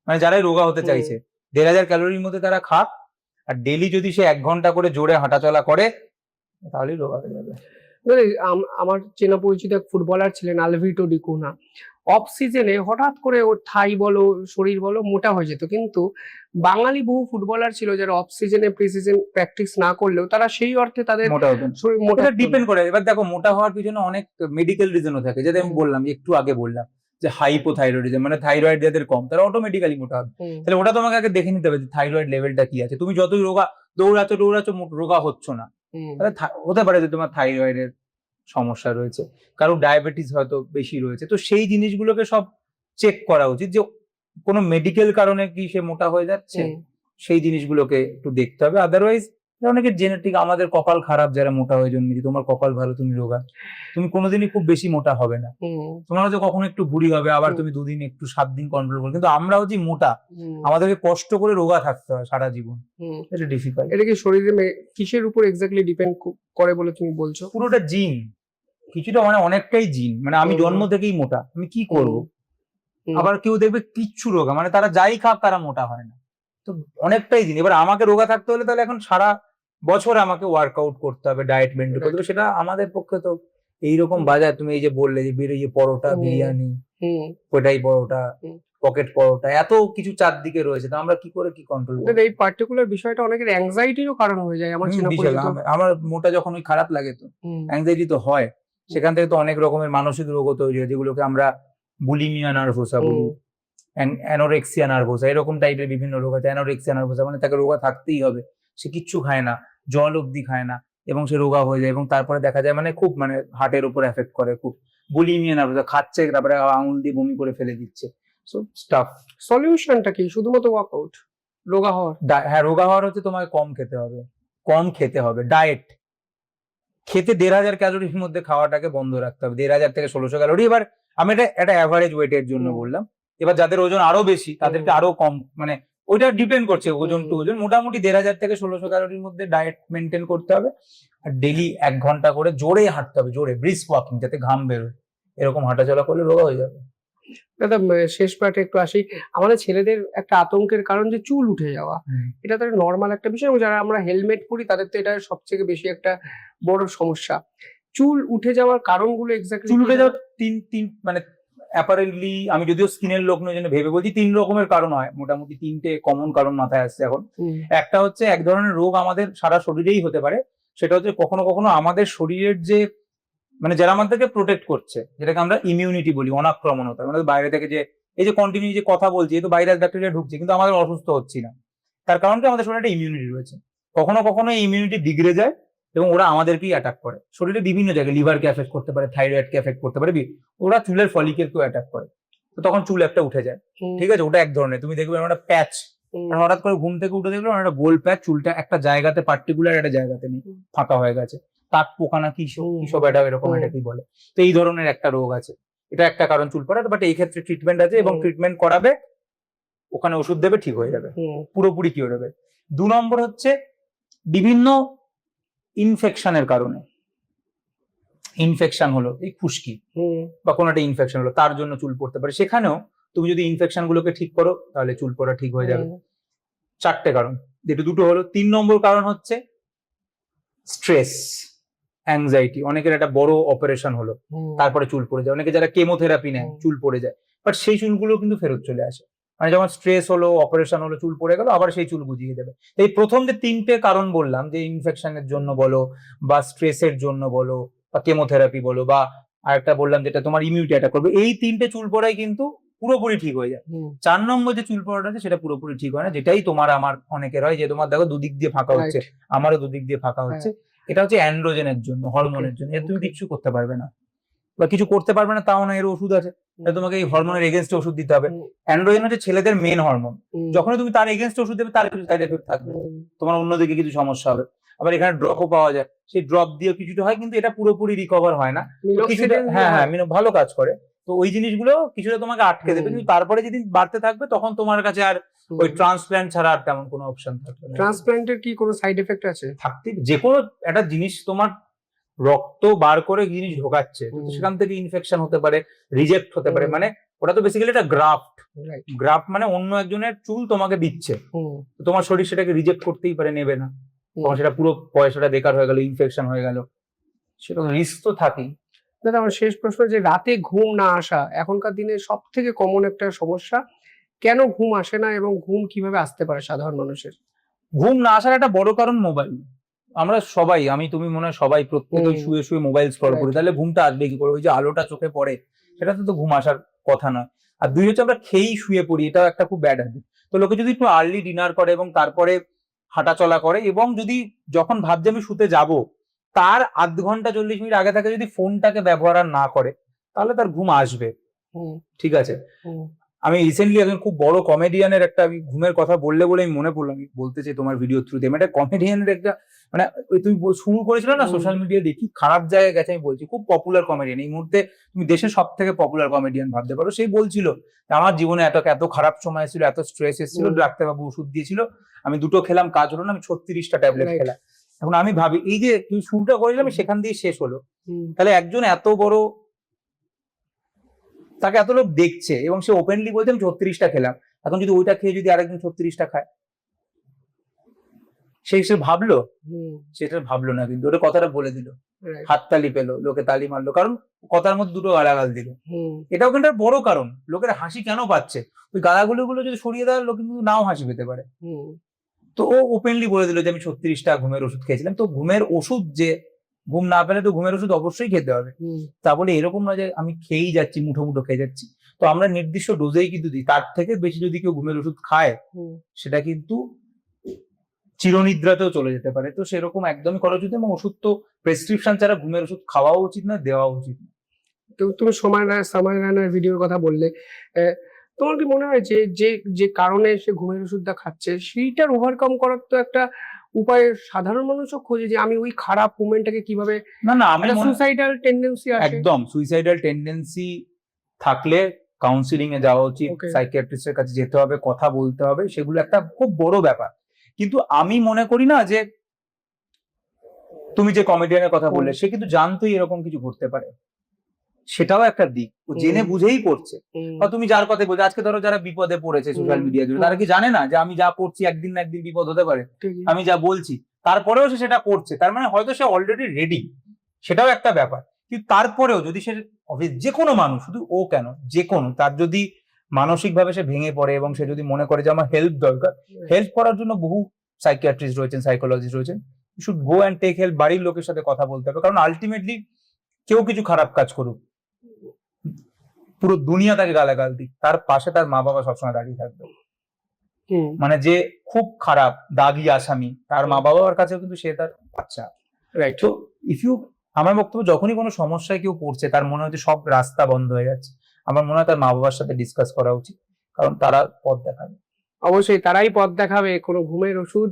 মানে যারাই রোগা হতে চাইছে 1500 ক্যালোরির মধ্যে তারা খাক, আর ডেলি যদি সে 1 ঘন্টা করে জোরে হাঁটাচলা করে তাহলেই রোগা হয়ে যাবে। আমার চেনা পরিচিত এক ফুটবলার ছিলেন আলভিটো ডিকুনা। অফ সিজনে হঠাৎ করে ওর থাই বলো শরীর বলো মোটা হয়ে যেত, কিন্তু বাঙালি বহু ফুটবলার ছিল যারা অফ সিজনে প্রি সিজন প্র্যাকটিস না করলেও তারা সেই অর্থে তাদের মোটা হবেন, শরীর মোটা এটা ডিপেন্ড করে। এবার দেখো মোটা হওয়ার পিছনে অনেক মেডিকেল রিজনও থাকে, যেটা আমি বললাম একটু আগে বললাম যে হাইপোথাইরয়েডিজম, মানে থাইরয়েড যাদের কম তারা অটোমেটিক্যালি মোটা হবে। তাহলে ওটা তোমাকে আগে দেখে নিতে হবে যে থাইরয়েড লেভেলটা কি আছে। তুমি যতই দৌড়াচ্ছ রোগা হচ্ছ না, তাহলে হতে পারে যে তোমার থাইরয়েডের সমস্যা রয়েছে, কারো ডায়াবেটিস হয়তো বেশি রয়েছে। তো সেই জিনিসগুলোকে সব চেক করা উচিত যে কোনো মেডিকেল কারণে কি সে মোটা হয়ে যাচ্ছে, সেই জিনিসগুলোকে একটু দেখতে হবে। আদারওয়াইজ অনেকের জেনেটিক, আমাদের কপাল খারাপ যারা মোটা হয়ে জন্মেছি, তোমার কপাল ভালো তুমি রোগা, তুমি কোনোদিনই খুব বেশি মোটা হবে না। তোমার হয়তো কখনো একটু ভুঁড়ি হবে, আবার তুমি 2 দিন একটু 7 দিন কন্ট্রোল করো, কিন্তু আমরা হচ্ছি মোটা, আমাদেরকে কষ্ট করে রোগা থাকতে হয় সারা জীবন, এটা ডিফিকাল্ট। এটা কি শরীরে কিসের উপর এক্স্যাক্টলি ডিপেন্ড করে বলে তুমি বলছো? পুরোটা জিন, কিছুটা মানে অনেকটাই জিন। মানে আমি জন্ম থেকেই মোটা, আমি কি করব? আবার কেউ দেখবে কিচ্ছু রোগা, মানে তারা যাই খাক তারা মোটা হয় না, তো অনেকটাই জিন। এবার আমাকে রোগা থাকতে হলে তাহলে এখন সারা বছর আমাকে ওয়ার্কআউট করতে হবে, ডায়েট মেনটেন করতে হবে, সেটা আমাদের পক্ষে তো এইরকম বাজার, তুমি এই যে বললে যে বেরিয়ে পরোটা, বিরিয়ানি, ওটাই পরোটা, পকেট পরোটা, এত কিছু চারদিকে রয়েছে, তো আমরা কি করে কি কন্ট্রোল করব? এই পার্টিকুলার বিষয়টা অনেকের অ্যাংজাইটিরও কারণ হয়ে যায়। আমার মোটা যখন ওই খারাপ লাগে তো অ্যাংজাইটি তো হয়, সেখান থেকে তো অনেক রকমের মানসিক রোগও তৈরি হয়, যেগুলোকে আমরা বুলিমিয়া নার্ভোসা বলি, অ্যানোরেক্সিয়া নার্ভোসা, এরকম টাইপের বিভিন্ন রোগ আছে। অ্যানোরেক্সিয়া নার্ভোসা মানে তাকে রোগা থাকতেই হবে, সে কিচ্ছু খায় না, জল অব্দি খায় না, এবং সে রোগা হয়ে যায়, এবং তারপরে দেখা যায় মানে খুব মানে হার্টের উপর এফেক্ট করে খুব। বুলিমিয়া নার্ভোসা, খাচ্ছে তারপরে আঙুল দিয়ে বমি করে ফেলে দিচ্ছে। So stuff. সলিউশনটা কি? শুধুমাত্র ওয়ার্কআউট রোগা হওয়ার? হ্যাঁ, রোগা হওয়ার হচ্ছে তোমাকে কম খেতে হবে, ডায়েট খেতে 1500 ক্যালোরির মধ্যে খাওয়াটাকে বন্ধ রাখতে হবে, 1500 থেকে 1600 ক্যালোরি। এবার আমি এটা অ্যাভারেজ ওয়েটের জন্য বললাম। এবার যাদের ওজন আরো বেশি তাদেরকে আরো কম, মানে ওইটা ডিপেন্ড করছে ওজন টু ওজন। মোটামুটি 1500 থেকে 1600 ক্যালোরির মধ্যে ডায়েট মেনটেন করতে হবে, আর ডেলি 1 ঘন্টা করে জোরে হাঁটতে হবে, জোরে ব্রিস্ক ওয়াকিং, যাতে ঘাম বেরোয়, এরকম হাঁটাচলা করলে রোগা হয়ে যাবে। দাদা শেষ পার্টে একটু আসি। আমাদের ছেলেদের একটা আতঙ্কের কারণ যে চুল উঠে যাওয়া, এটা তো নর্মাল একটা বিষয়, এবং যারা আমরা হেলমেট পরি তাদের তো এটা সবথেকে বেশি একটা বড় সমস্যা। চুল উঠে যাওয়ার কারণগুলো এক্স্যাক্টলি? চুল উঠে যাওয়ার তিন মানে অ্যাপারেন্টলি, আমি যদিও স্কিনের লোক নই জন্য ভেবে বলছি, 3 রকমের কারণ হয় মোটামুটি, 3টে কমন কারণ মাথায় আসছে এখন। একটা হচ্ছে এক ধরনের রোগ আমাদের সারা শরীরেই হতে পারে, সেটা হচ্ছে কখনো কখনো আমাদের শরীরের যে মানে যারা আমাদেরকে প্রোটেক্ট করছে, যেটাকে আমরা ইমিউনিটি বলি, অনাক্রমণতা, মানে বাইরে থেকে যে এই যে কন্টিনিউ যে কথা বলছি, এই তো ভাইরাস ব্যাকটেরিয়া ঢুকছে কিন্তু আমাদের অসুস্থ হচ্ছি না, তার কারণ কি আমাদের শরীরে একটা ইমিউনিটি রয়েছে। কখনো কখনো এই ইমিউনিটি বিগড়ে যায় এবং ওরা আমাদেরকেই অ্যাটাক করে, শরীরে বিভিন্ন জায়গায়, লিভারকে এফেক্ট করতে পারে, থাইরয়েডকে এফেক্ট করতে পারে, ওরা চুলের ফলিকেলকেও অ্যাটাক করে, তো তখন চুল একটা উঠে যায়। ঠিক আছে, ওটা এক ধরনের। তুমি দেখবে একটা প্যাচ, হঠাৎ করে ঘুম থেকে উঠে দেখলো একটা গোল প্যাচ, চুলটা একটা জায়গাতে, পার্টিকুলার একটা জায়গাতে নেই, ফাঁকা হয়ে গেছে, তাক পোকা না কি সব এটা এরকম এটা কি বলে। তো এই ধরনের একটা রোগ আছে, এটা একটা কারণ চুল পড়ার, বাট এই ক্ষেত্রে ট্রিটমেন্ট আছে, এবং ট্রিটমেন্ট করাবে, ওখানে ওষুধ দেবে, ঠিক হয়ে যাবে, পুরোপুরি কিওর হবে। 2 নম্বর হচ্ছে বিভিন্ন ইনফেকশনের কারণে, ইনফেকশন হলো এই খুশকি বা কোনো একটা ইনফেকশন হলো, তার জন্য চুল পড়তে পারে। সেখানেও তুমি যদি ইনফেকশন গুলোকে ঠিক করো তাহলে চুল পড়া ঠিক হয়ে যাবে। 4টে কারণ, যেটা 2টো হলো। 3 নম্বর কারণ হচ্ছে স্ট্রেস, অ্যাংজাইটি। অনেকের একটা বড় অপারেশন হলো, তারপরে চুল পড়ে যায়, অনেকে যারা কেমোথেরাপি নেয় চুল পড়ে যায়, বাট সেই চুলগুলো কিন্তু ফেরত চলে আসে। মানে যখন স্ট্রেস হলো, অপারেশন হলো, চুল পড়ে গেল, আবার সেই চুল বুঝিয়ে দেবে। এই প্রথম যে 3টে কারণ বললাম, যে ইনফেকশনের জন্য বলো বা স্ট্রেসের জন্য বলো বা কেমোথেরাপি বলো, বা আরেকটা বললাম যেটা তোমার ইমিউনিটি অ্যাটাক করবে, এই 3টে চুল পড়াই কিন্তু পুরোপুরি ঠিক হয়ে যায়। 4 নম্বর যে চুল পড়াটা আছে সেটা পুরোপুরি ঠিক হয় না, যেটাই তোমার আমার অনেকের হয়, যে তোমার দেখো দুদিক দিয়ে ফাঁকা হচ্ছে, আমারও দুদিক দিয়ে ফাঁকা হচ্ছে। এটা হচ্ছে অ্যান্ড্রোজেনের জন্য, হরমোনের জন্য। এর তুমি কিছু করতে পারবে না, বা কিছু করতে পারবে না তাও না, এর ওষুধ আছে, তোমাকে এই হরমোনের এগেনস্টে ওষুধ দিতে হবে। অ্যান্ড্রোজেন হচ্ছে ছেলেদের মেন হরমোন, যখন তুমি তার এগেনস্টে ওষুধ দেবে তার কিছু সাইড এফেক্ট থাকবে, তোমার অন্যদিকে কিছু সমস্যা হবে। আবার এখানে ড্রপও পাওয়া যায়, সেই ড্রপ দিয়েও কিছুটা হয়, কিন্তু এটা পুরোপুরি রিকভার হয় না, কিছুটা। হ্যাঁ, ভালো কাজ করে। তো ওই জিনিসগুলো কিছুটা তোমাকে আটকে দেবে, কিন্তু তারপরে যেদিন বাড়তে থাকবে তখন তোমার কাছে আর ওই ট্রান্সপ্ল্যান্ট ছাড়া আর তেমন কোনো অপশন থাকবে না। ট্রান্সপ্ল্যান্টের কি কোনো সাইড এফেক্ট আছে? থাকতে, যে কোনো একটা জিনিস তোমার রক্ত বার করে জিনিস ঢোকাচ্ছে, সেখান থেকে ইনফেকশন হতে পারে, রিজেক্ট হতে পারে, মানে ওটা তো বেসিক্যালি একটা গ্রাফট, রাইট। গ্রাফট মানে অন্য একজনের চুল তোমাকে দিচ্ছে, তো তোমার শরীর সেটাকে রিজেক্ট করতেই পারে, নেবে না, তোমার সেটা পুরো পয়সাটা বেকার হয়ে গেল, ইনফেকশন হয়ে গেল, সেটা রিস্ক তো থাকেই। দাদা আমার শেষ প্রশ্ন, যে রাতে ঘুম না আসা এখনকার দিনে সব থেকে কমন একটা সমস্যা, কেন ঘুম আসে না এবং ঘুম কিভাবে আসতে পারে সাধারণ মানুষের? ঘুম না আসার একটা বড় কারণ মোবাইল। আমরা সবাই, আমি তুমি মনে হয় সবাই প্রত্যেকেই শুয়ে শুয়ে মোবাইল স্ক্রল করি, Right. তাহলে ঘুমটা আসবে কি করে? ওই যে আলোটা চোখে পড়ে, সেটাতে তো ঘুম আসার কথা নয়। আর দুই হচ্ছে আমরা খেয়েই শুয়ে পড়ি, এটাও একটা খুব ব্যাড হ্যাবিট। তো লোকে যদি একটু আর্লি ডিনার করে এবং তারপরে হাঁটা চলা করে, এবং যদি যখন ভাবছে আমি শুতে যাব তার আধ ঘন্টা 40 মিনিট আগে থেকে যদি ফোনটাকে ব্যবহার আর না করে, তাহলে তার ঘুম আসবে। ঠিক আছে, আমি রিসেন্টলি একজন খুব বড় কমেডিয়ানের একটা, আমি ঘুমের কথা বললে বলে আমি মনে পড়লো, আমি বলতে চাই তোমার ভিডিও থ্রুতে, আমি একটা কমেডিয়ানের একটা, মানে ওই তুমি শুরু করেছিল না সোশ্যাল মিডিয়া দেখি, খারাপ জায়গায় গেছে আমি বলছি, খুব পপুলার কমেডিয়ান, এই মুহূর্তে তুমি দেশের সব থেকে পপুলার কমেডিয়ান ভাবতে পারো। সেই বলছিল যে আমার জীবনে এত এত খারাপ সময় ছিল, এত স্ট্রেস এসেছিল, ডাক্তারবাবু ওষুধ দিয়েছিল, আমি 2টো খেলাম, কাজ হলো না, আমি 36টা ট্যাবলেট Right. খেলাম। এখন আমি ভাবি, এই যে তুমি শুরুটা করেছিলাম সেখান দিয়ে শেষ হলো, তাহলে একজন এত বড়, তাকে এত লোক দেখছে এবং সে ওপেনলি বলছে আমি 36টা খেলাম, এখন যদি ওইটা খেয়ে যদি আরেকজন 36টা খায়, সে ভাবলো? সেটা ভাবলো না, কিন্তু ওটা কথাটা বলে দিল, Right. হাততালি পেলো, লোকে তালি মারলো, কারণ কথার মধ্যে 2টো গালাগাল দিল। এটাও কিন্তু একটা বড় কারণ, লোকের হাসি কেন পাচ্ছে, ওই গালাগুলো যদি সরিয়ে দেওয়ার, লোক কিন্তু নাও হাসি পেতে পারে। তো ও ওপেনলি বলে দিল যে আমি 36টা ঘুমের ওষুধ খেয়েছিলাম। তো ঘুমের ওষুধ, যে ঘুম না পেলে তো ঘুমের ওষুধ অবশ্যই খেতে হবে, তা বলে এরকম নয় যে আমি খেয়েই যাচ্ছি, মুঠো মুঠো খেয়ে যাচ্ছি। তো আমরা নির্দিষ্ট ডোজেই কিন্তু দিই, তার থেকে বেশি যদি কেউ ঘুমের ওষুধ খায় সেটা কিন্তু চিরনিদ্রাতেও চলে যেতে পারে। তো সেরকম একদমই করা উচিত, এবং ওষুধ তো প্রেসক্রিপশন ছাড়া ঘুমের ওষুধ খাওয়াও উচিত না, দেওয়া উচিত না। তো তুমি সময় রায়নার ভিডিওর কথা বললে, তোমার কি মনে হয় যে যে যে কারণে সে ঘুমের ওষুধটা খাচ্ছে সেইটার ওভারকাম করার তো একটা উপায় সাধারণ মানুষও খোঁজে, যে আমি ওই খারাপ মোমেন্টটাকে কিভাবে, না না, আমি সুসাইডাল টেন্ডেন্সি আছে, একদম সুইসাইডাল টেন্ডেন্সি থাকলে কাউন্সিলিং এ যাওয়া উচিত, সাইকিয়াট্রিস্টের কাছে যেতে হবে, কথা বলতে হবে, সেগুলো একটা খুব বড় ব্যাপার। কিন্তু আমি মনে করি না যে, তুমি যে কমেডিয়ানের কথা বললে, সে কিন্তু জানতোই এরকম কিছু ঘটতে পারে, সেটাও একটা দিক, ও জেনে বুঝেই করছে। বা তুমি যার কথা বলছো, আজকে ধরো যারা বিপদে পড়েছে সোশ্যাল মিডিয়া জুড়ে, তারা কি জানে না যে আমি যা করছি একদিন না একদিন বিপদ হতে পারে, আমি যা বলছি তারপরেও সে সেটা করছে, তার মানে হয়তো সে অলরেডি রেডি, সেটাও একটা ব্যাপার। কিন্তু তারপরেও যদি সে, যে কোনো মানুষ, শুধু ও কেন, যে কোনো, তার যদি মানসিকভাবে সে ভেঙে পড়ে এবং সে যদি মনে করে যে আমার হেল্প দরকার, হেল্প করার জন্য বহু সাইকিয়াট্রিস্ট রয়েছেন, সাইকোলজিস্ট রয়েছেন, you should go and take help. বাড়ির লোকের সাথে কথা বলতে হবে, কারণ আলটিমেটলি কেউ কিছু খারাপ কাজ করুক, পুরো দুনিয়া তাকে গালাগাল দিক, তার পাশে তার মা বাবা সবসময় দাঁড়িয়ে থাকবে। মানে যে খুব খারাপ দাগি আসামি, তার মা বাবার কাছেও কিন্তু সে তার বাচ্চা। রাইট। তো ইফ ইউ, আমার বক্তব্য, যখনই কোনো সমস্যায় কেউ পড়ছে, তার মনে হচ্ছে সব রাস্তা বন্ধ হয়ে যাচ্ছে, আমার মনে হয় তার মা বাবার সাথে ডিসকাস করা উচিত, কারণ তারা পথ দেখাবে। অবশ্যই তারাই পথ দেখাবে, কোনো ঘুমের ওষুধ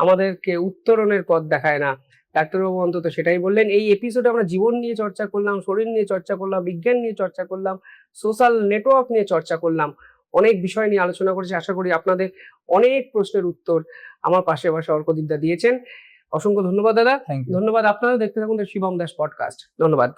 আমাদেরকে উত্তরণের পথ দেখায় না। ডাক্তারবাবু অন্তত সেটাই বললেন। এই এপিসোডে আমরা জীবন নিয়ে চর্চা করলাম, শরীর নিয়ে চর্চা করলাম, বিজ্ঞান নিয়ে চর্চা করলাম, সোশ্যাল নেটওয়ার্ক নিয়ে চর্চা করলাম, অনেক বিষয় নিয়ে আলোচনা করেছি। আশা করি আপনাদের অনেক প্রশ্নের উত্তর আমার পাশে বসে অর্কদীপদা দিয়েছেন। অসংখ্য ধন্যবাদ দাদা। Thank you. ধন্যবাদ। আপনারা দেখতে থাকুন শিবম দাস পডকাস্ট। ধন্যবাদ।